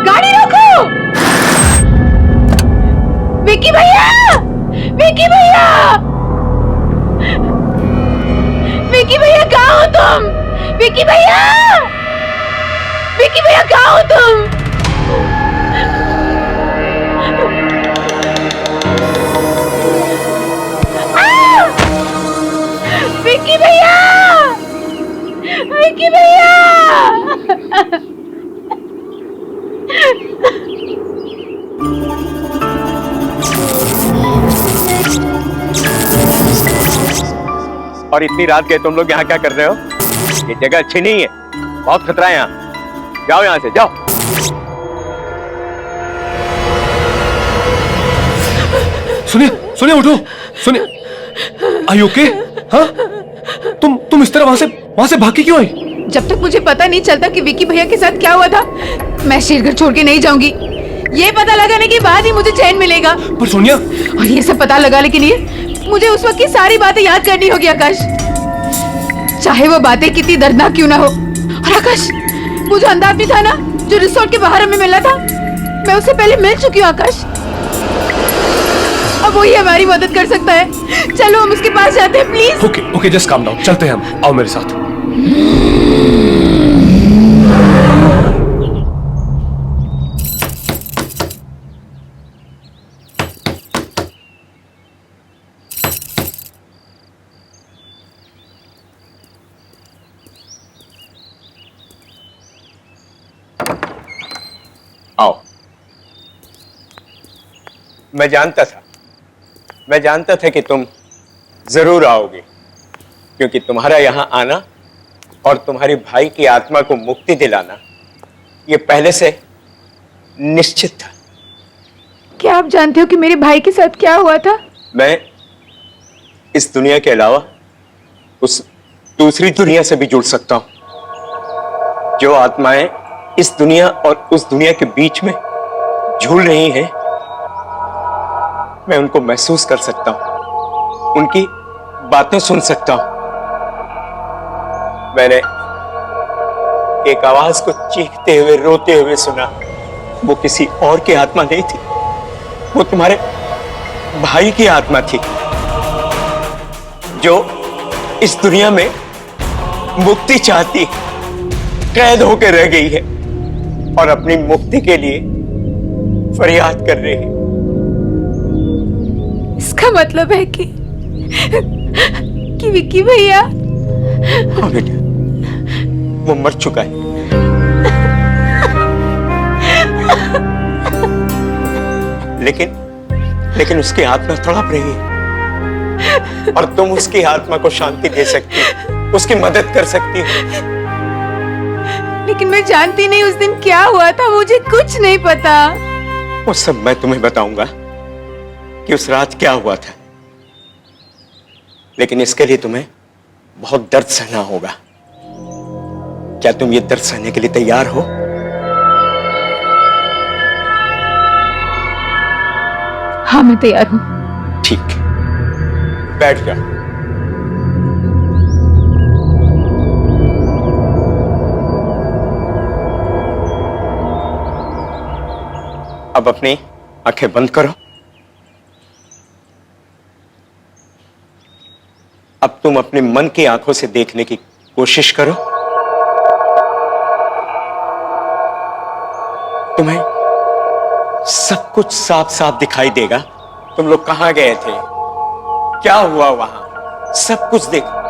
गाड़ी रोको! विक्की भैया! विक्की भैया! विक्की भैया कहाँ हो तुम? विक्की भैया! विक्की भैया कहाँ हो तुम? विक्की भैया! विक्की भैया! और इतनी रात के तुम लोग यहाँ क्या कर रहे हो? ये जगह अच्छी नहीं है, बहुत खतरा है यहाँ। जाओ यहाँ से, जाओ। सुनिए, सुनिए, उठो, सुनिए। Are you okay? हाँ? तुम इस तरह वहां से भागी क्यों आई? जब तक मुझे पता नहीं चलता कि विक्की भैया के साथ क्या हुआ था, मैं शेरगढ़ छोड़ के नहीं जाऊंगी। ये पता लगाने के बाद ही मुझे चैन मिलेगा। पर सोनिया, और ये सब पता लगाने के लिए मुझे उस वक्त की सारी बातें याद करनी होगी आकाश, चाहे वो बातें कितनी दर्दनाक क्यों ना हो। और आकाश, वो जो अंधा आदमी था ना, जो रिसोर्ट के बाहर हमें मिला था, मैं उससे पहले मिल चुकी हूँ आकाश। अब वही हमारी मदद कर सकता है। चलो हम उसके पास जाते हैं, please. Okay okay, just calm down, चलते हैं हम। आओ मेरे साथ। आओ। मैं जानता था कि तुम जरूर आओगे, क्योंकि तुम्हारा यहां आना और तुम्हारे भाई की आत्मा को मुक्ति दिलाना ये पहले से निश्चित था। क्या आप जानते हो कि मेरे भाई के साथ क्या हुआ था? मैं इस दुनिया के अलावा उस दूसरी दुनिया से भी जुड़ सकता हूं। जो आत्माएं इस दुनिया और उस दुनिया के बीच में झूल रही हैं, मैं उनको महसूस कर सकता हूं, उनकी बातें सुन सकता हूं। मैंने एक आवाज को चीखते हुए, रोते हुए सुना। वो किसी और की आत्मा नहीं थी, वो तुम्हारे भाई की आत्मा थी, जो इस दुनिया में मुक्ति चाहती, कैद होकर रह गई है और अपनी मुक्ति के लिए फरियाद कर रही है। इसका मतलब है कि विक्की भैया। हाँ बेटा, वो मर चुका है। लेकिन उसकी आत्मा तड़प रही है और तुम उसकी आत्मा को शांति दे सकती हो, उसकी मदद कर सकती हो। लेकिन मैं जानती नहीं उस दिन क्या हुआ था, मुझे कुछ नहीं पता। वो सब मैं तुम्हें बताऊंगा कि उस रात क्या हुआ था, लेकिन इसके लिए तुम्हें बहुत दर्द सहना होगा। क्या तुम ये दर्द सहने के लिए तैयार हो? हाँ, मैं तैयार हूं। ठीक, बैठ जाओ। अब अपनी आंखें बंद करो। अब तुम अपने मन की आंखों से देखने की कोशिश करो। तुम्हें सब कुछ साफ साफ दिखाई देगा। तुम लोग कहां गए थे, क्या हुआ वहां, सब कुछ देखो।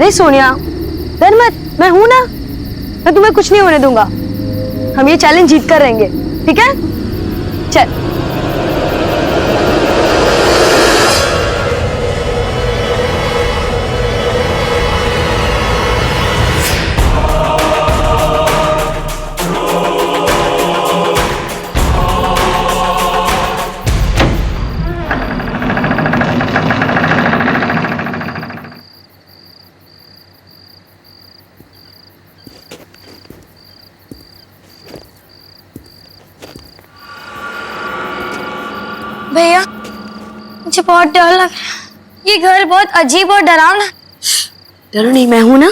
अरे सोनिया डर मत, मैं हूं ना, मैं तुम्हें कुछ नहीं होने दूंगा। हम ये चैलेंज जीत कर रहेंगे, ठीक है? चल। भैया मुझे बहुत डर लग रहा है, ये घर बहुत अजीब और डरावना। डरो नहीं, मैं हूं ना।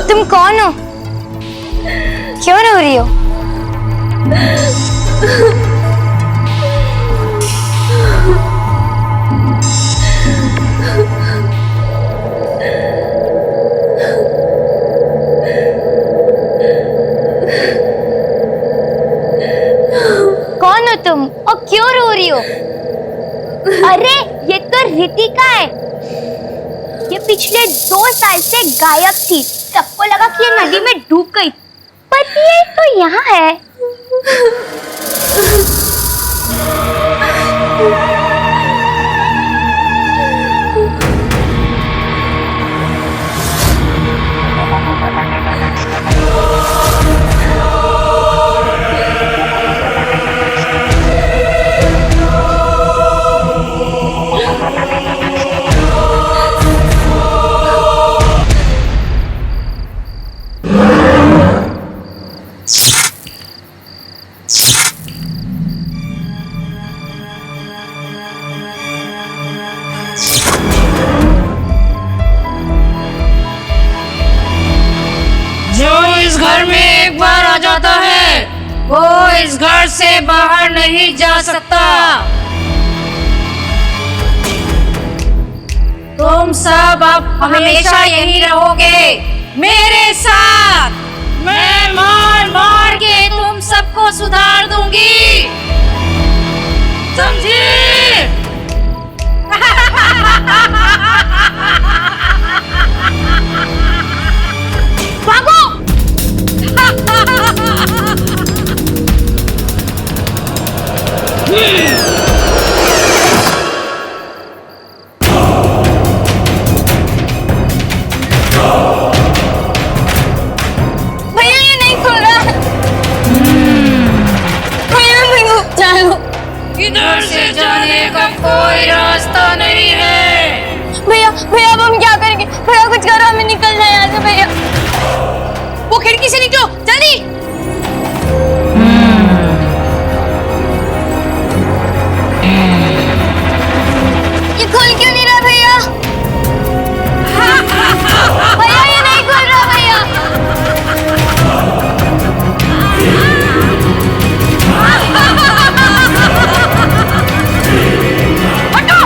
तुम कौन हो? क्यों रो रही हो? कौन हो तुम और क्यों रो रही हो? अरे ये तो रितिका है, ये पिछले 2 साल से गायब थी। सबको लगा कि ये नदी में डूब गई, पर ये तो यहाँ है। घर में एक बार आ जाता है वो इस घर से बाहर नहीं जा सकता। तुम सब अब हमेशा यही रहोगे मेरे साथ। मैं मार मार के तुम सबको सुधार दूंगी, समझी? भागो! भैया ये नहीं खुल रहा। भैया भैया चलो, इधर से जाने का कोई रास्ता नहीं है। भैया भैया अब हम क्या करेंगे? भैया कुछ करो, हमें निकलना है यहाँ से। भैया वो खिड़की से निकलो जल्दी। ये खुल क्यों नहीं रहा भैया? भैया ये नहीं खुल रहा भैया। हटो!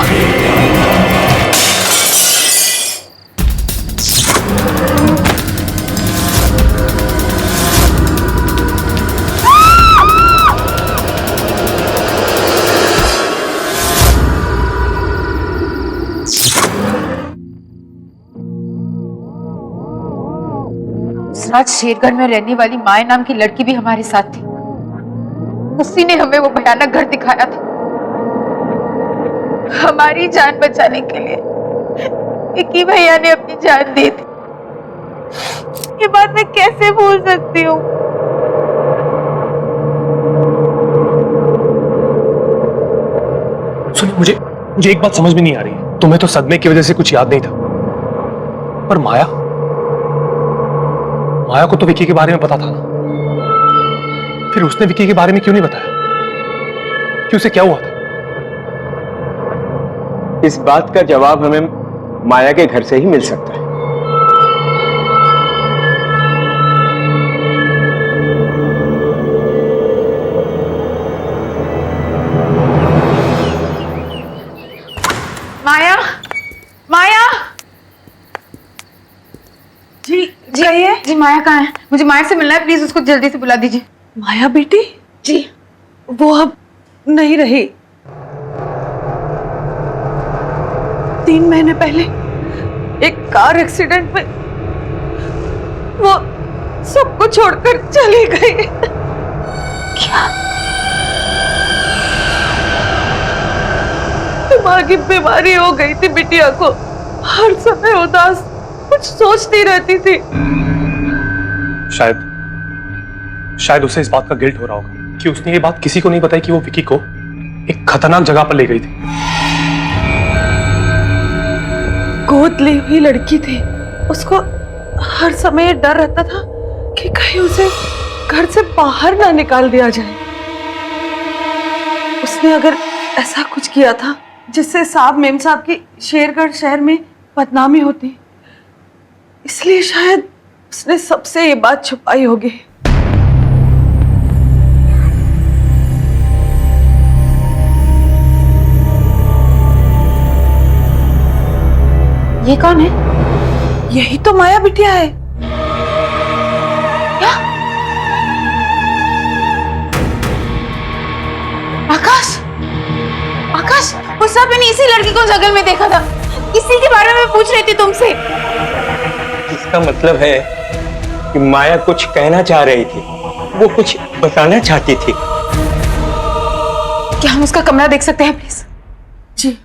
रात शेरगढ़ में रहने वाली माया नाम की लड़की भी हमारे साथ थी। उसी ने हमें वो भयानक घर दिखाया था। हमारी जान बचाने के लिए विक्की भैया ने अपनी जान दी थी। ये बात मैं कैसे भूल सकती हूँ? सुनिए, मुझे एक बात समझ में नहीं आ रही। तुम्हें तो सदमे की वजह से कुछ याद नहीं था, पर माया को तो विक्की के बारे में पता था ना। फिर उसने विक्की के बारे में क्यों नहीं बताया कि उसे क्या हुआ था? इस बात का जवाब हमें माया के घर से ही मिल सकता है। माया, माया। जी जी आइए। जी माया कहाँ है? मुझे माया से मिलना है, प्लीज उसको जल्दी से बुला दीजिए। माया बेटी? जी। वो अब नहीं रही। 3 महीने पहले एक कार एक्सीडेंट में वो सबको छोड़कर चली गई। क्या? दिमागी बीमारी हो गई थी बिटिया को, हर समय उदास, कुछ सोचती रहती थी। शायद उसे इस बात का गिल्ट हो रहा होगा कि उसने ये बात किसी को नहीं बताई कि वो विकी को एक खतरनाक जगह पर ले गई थी। गोद ली हुई लड़की थी, उसको हर समय डर रहता था कि कहीं उसे घर से बाहर ना निकाल दिया जाए। उसने अगर ऐसा कुछ किया था जिससे साहब मेम साहब की शेरगढ़ शहर में बदनामी होती, इसलिए शायद उसने सबसे ये बात छुपाई होगी। ये कौन है? यही तो माया बिटिया है। क्या? आकाश, आकाश, उस रात मैंने इसी लड़की को जंगल में देखा था, इसी के बारे में पूछ रही थी तुमसे। इसका मतलब है कि माया कुछ कहना चाह रही थी, वो कुछ बताना चाहती थी। क्या हम उसका कमरा देख सकते हैं प्लीज? जी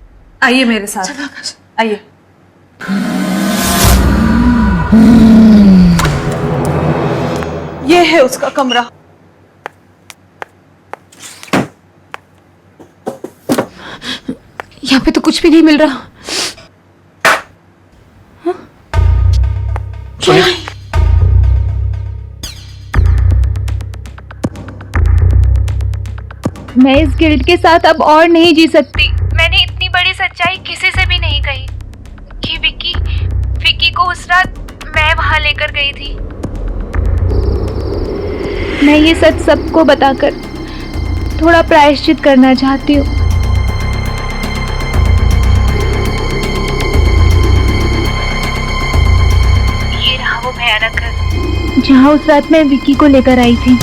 आइए मेरे साथ, आइए। ये है उसका कमरा। यहाँ पे तो कुछ भी नहीं मिल रहा। सुनिए, मैं इस गिल्ट के साथ अब और नहीं जी सकती। मैंने इतनी बड़ी सच्चाई किसी से भी नहीं कही कि विकी को उस रात मैं वहां लेकर गई थी। मैं ये सच सबको बताकर थोड़ा प्रायश्चित करना चाहती हूँ। ये रहा वो भयानक घर जहाँ उस रात मैं विकी को लेकर आई थी।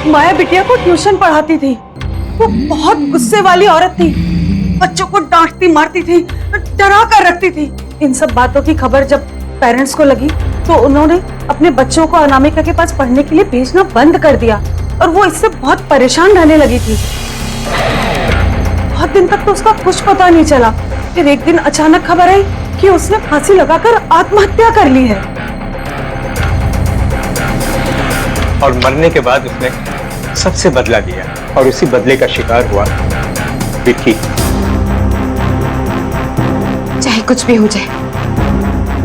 माया बिटिया को ट्यूशन पढ़ाती थी। वो बहुत गुस्से वाली औरत थी, बच्चों को डांटती मारती थी, डरा कर रखती थी। इन सब बातों की खबर जब पेरेंट्स को लगी तो उन्होंने अपने बच्चों को अनामिका के पास पढ़ने के लिए भेजना बंद कर दिया और वो इससे बहुत परेशान रहने लगी थी। बहुत दिन तक तो उसका कुछ पता नहीं चला। फिर एक दिन अचानक खबर आई कि उसने फांसी लगाकर आत्महत्या कर ली है। और मरने के बाद उसने सबसे बदला लिया और उसी बदले का शिकार हुआ विकी। चाहे कुछ भी हो जाए,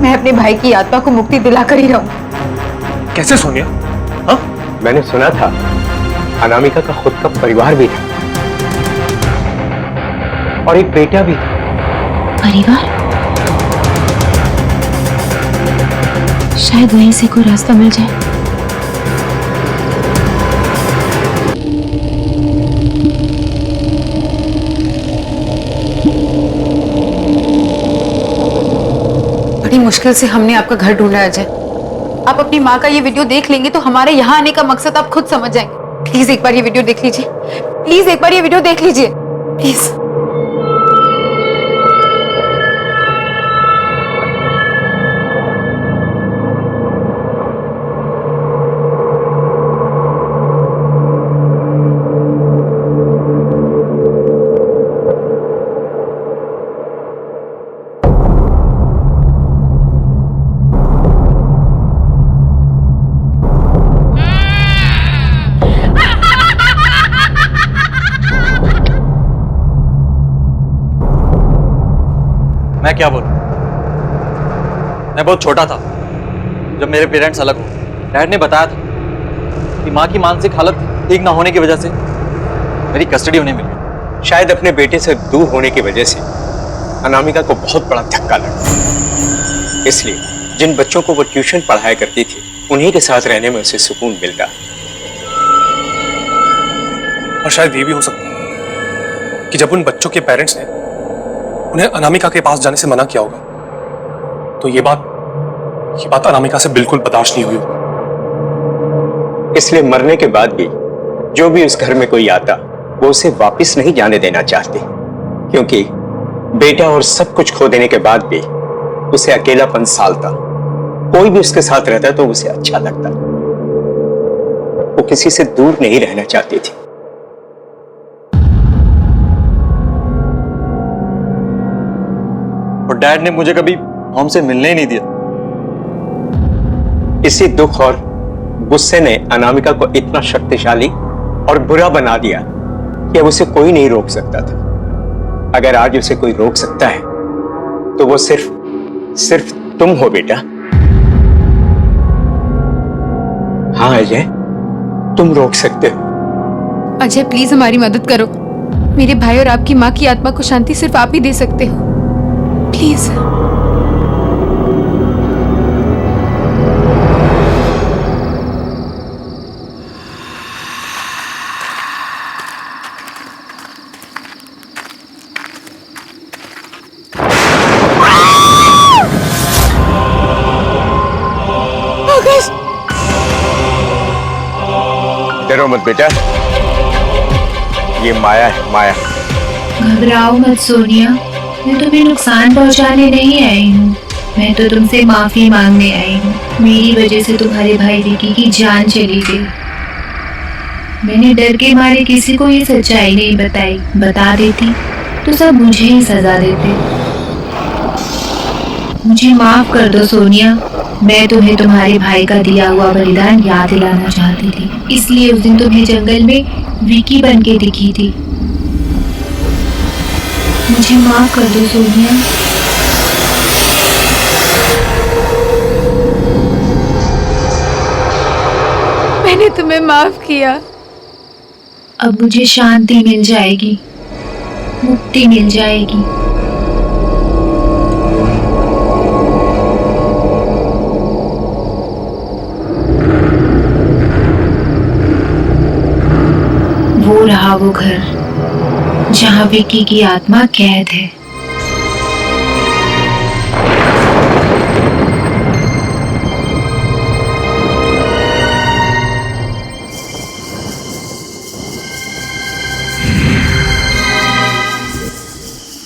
मैं अपने भाई की आत्मा को मुक्ति दिलाकर ही रहूं। कैसे सोनिया? हाँ? मैंने सुना था अनामिका का खुद का परिवार भी था और एक बेटा भी था। परिवार? शायद वहीं से कोई रास्ता मिल जाए। बड़ी मुश्किल से हमने आपका घर ढूंढा है अजय। आप अपनी माँ का ये वीडियो देख लेंगे तो हमारे यहाँ आने का मकसद आप खुद समझ जाएंगे। प्लीज एक बार ये वीडियो देख लीजिए, प्लीज एक बार ये वीडियो देख लीजिए, प्लीज। मैं क्या बोलूं? मैं बहुत छोटा था जब मेरे पेरेंट्स अलग हो। डैड ने बताया था कि माँ की मानसिक हालत ठीक ना होने की वजह से मेरी कस्टडी उन्हें मिली। शायद अपने बेटे से दूर होने की वजह से अनामिका को बहुत बड़ा धक्का लगा, इसलिए जिन बच्चों को वो ट्यूशन पढ़ाया करती थी उन्हीं के साथ रहने में उसे सुकून मिलता। और शायद ये भी हो सकता है कि जब उन बच्चों के पेरेंट्स ने उन्हें अनामिका के पास जाने से मना किया होगा तो ये बात अनामिका से बिल्कुल बर्दाश्त नहीं हुई होगी। इसलिए मरने के बाद भी जो भी उस घर में कोई आता वो उसे वापस नहीं जाने देना चाहते, क्योंकि बेटा और सब कुछ खो देने के बाद भी उसे अकेलापन सालता। कोई भी उसके साथ रहता तो उसे अच्छा लगता। वो किसी से दूर नहीं रहना चाहती थी। और डैड ने मुझे कभी मॉम से मिलने ही नहीं दिया। इसी दुख और गुस्से ने अनामिका को इतना शक्तिशाली और बुरा बना दिया कि अब उसे कोई नहीं रोक सकता था। अगर आज उसे कोई रोक सकता है तो वो सिर्फ तुम हो बेटा। हाँ अजय, तुम रोक सकते हो। अजय प्लीज हमारी मदद करो। मेरे भाई और आपकी माँ की आत्मा को शांति सिर्फ आप ही दे सकते हो, प्लीज। डरो मत बेटा, ये माया है, माया। घबराओ मत सोनिया, मैं तुम्हें नुकसान पहुंचाने नहीं आई हूँ। मैं तो तुमसे माफी मांगने आई हूँ। मेरी वजह से तुम्हारे भाई विकी की जान चली गई। मैंने डर के मारे किसी को ये सच्चाई नहीं बताई। बता देती तो सब मुझे ही सजा देते। मुझे माफ कर दो सोनिया। मैं तुम्हें तुम्हारे भाई का दिया हुआ बलिदान याद दिलाना चाहती थी, इसलिए उस दिन तुम्हें जंगल में विकी बन के दिखी थी। मुझे माफ कर दो सोनिया। मैंने तुम्हें माफ किया। अब मुझे शांति मिल जाएगी, मुक्ति मिल जाएगी। वो रहा वो घर जहां विकी की आत्मा कैद है।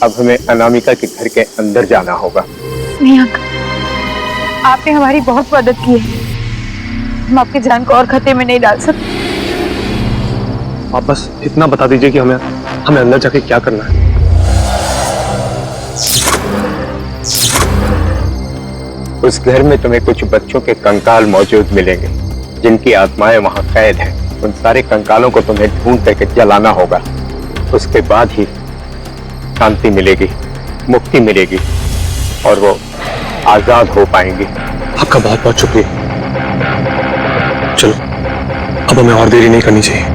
अब हमें अनामिका के घर के अंदर जाना होगा। मियां, आपने हमारी बहुत मदद की है। हम आपकी जान को और खतरे में नहीं डाल सकते। आप बस इतना बता दीजिए कि हमें अंदर जाके क्या करना है। उस घर में तुम्हें कुछ बच्चों के कंकाल मौजूद मिलेंगे जिनकी आत्माएं वहां कैद हैं। उन सारे कंकालों को तुम्हें ढूंढ करके जलाना होगा। उसके बाद ही शांति मिलेगी, मुक्ति मिलेगी और वो आजाद हो पाएंगी। आपका बहुत बहुत शुक्रिया। चलो अब हमें और देरी नहीं करनी चाहिए।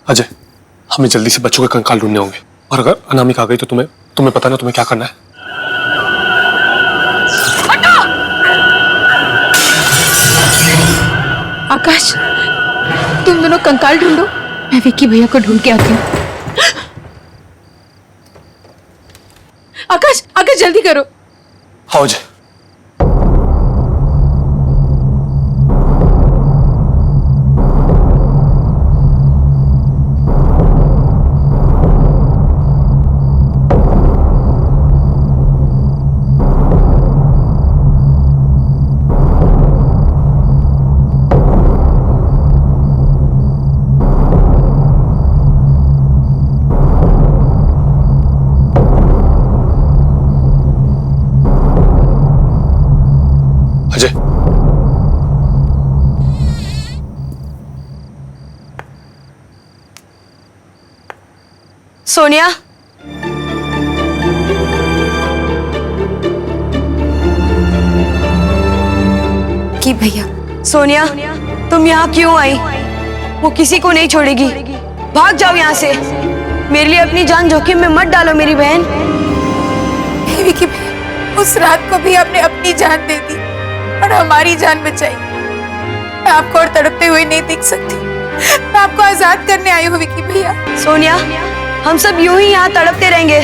अजय, हमें जल्दी से बच्चों के कंकाल ढूंढने होंगे और अगर अनामिका आ गई तो तुम्हें पता ना तुम्हें क्या करना है। आकाश, तुम दोनों कंकाल ढूंढो, मैं विक्की भैया को ढूंढ के आती हूँ। आकाश, आकाश जल्दी करो। हाँ अजय। सोनिया, की भैया। सोनिया, तुम यहाँ क्यों आई? वो किसी को नहीं छोड़ेगी। भाग जाओ यहाँ से। मेरे लिए अपनी जान जोखिम में मत डालो मेरी बहन। विकी भैया, उस रात को भी आपने अपनी जान दे दी और हमारी जान बचाई। मैं आपको और तड़पते हुए नहीं देख सकती। मैं आपको आजाद करने आई हूँ विकी भैया। सोनिया, हम सब यूं ही यहाँ तड़पते रहेंगे।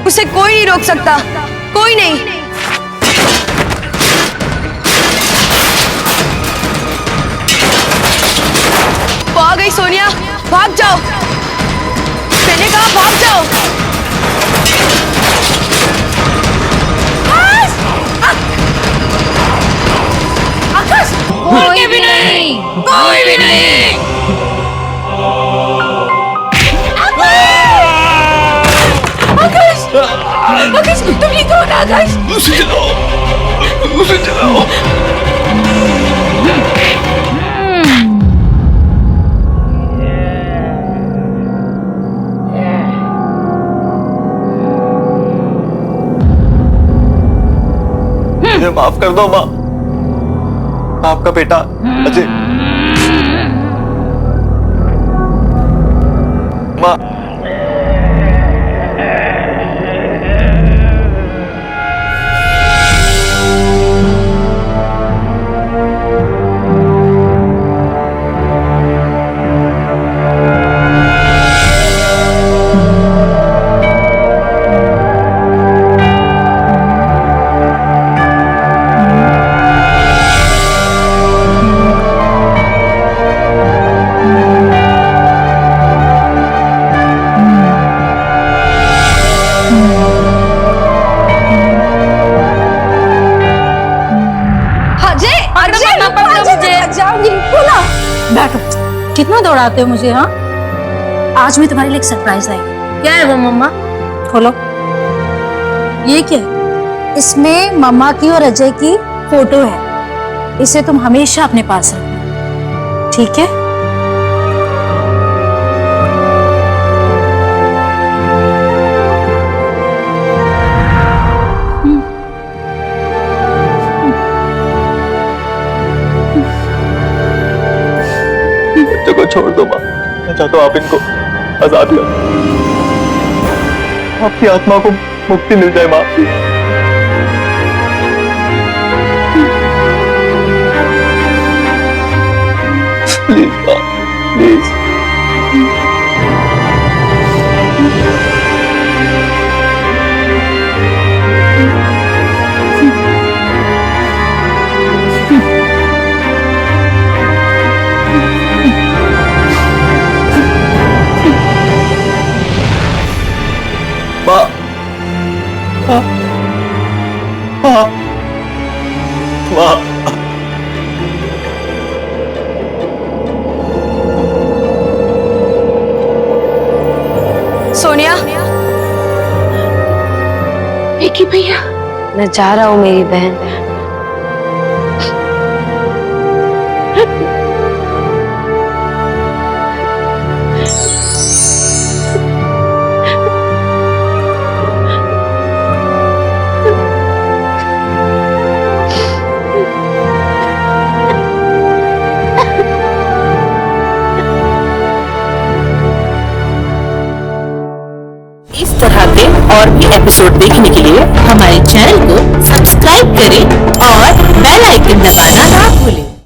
उसे कोई नहीं रोक सकता, कोई नहीं। वो आ गई सोनिया, भाग जाओ। मैंने कहा भाग जाओ। आकाश! कोई भी नहीं, कोई भी नहीं। आकाश! आकाश, तुम ये कौन? आकाश! उसे जलाओ, उसे जलाओ। मुझे माफ कर दो माँ। आपका बेटा अजय। माँ, बैठो। कितना दौड़ाते हो मुझे? हाँ, आज मैं तुम्हारे लिए एक सरप्राइज लाई। क्या है वो मम्मा? खोलो। ये क्या है? इसमें मम्मा की और अजय की फोटो है। इसे तुम हमेशा अपने पास रखना, ठीक है? बच्चों को छोड़ दो माँ। मैं चाहता हूँ आप इनको आजाद करो। आपकी आत्मा को मुक्ति मिल जाए माँ। प्लीज माँ, प्लीज। माँ, माँ, माँ, माँ। सोनिया, विकी भैया, मैं जा रहा हूँ मेरी बहन। इस तरह के और भी एपिसोड देखने के लिए हमारे चैनल को सब्सक्राइब करें और बेल आइकन दबाना ना भूलें।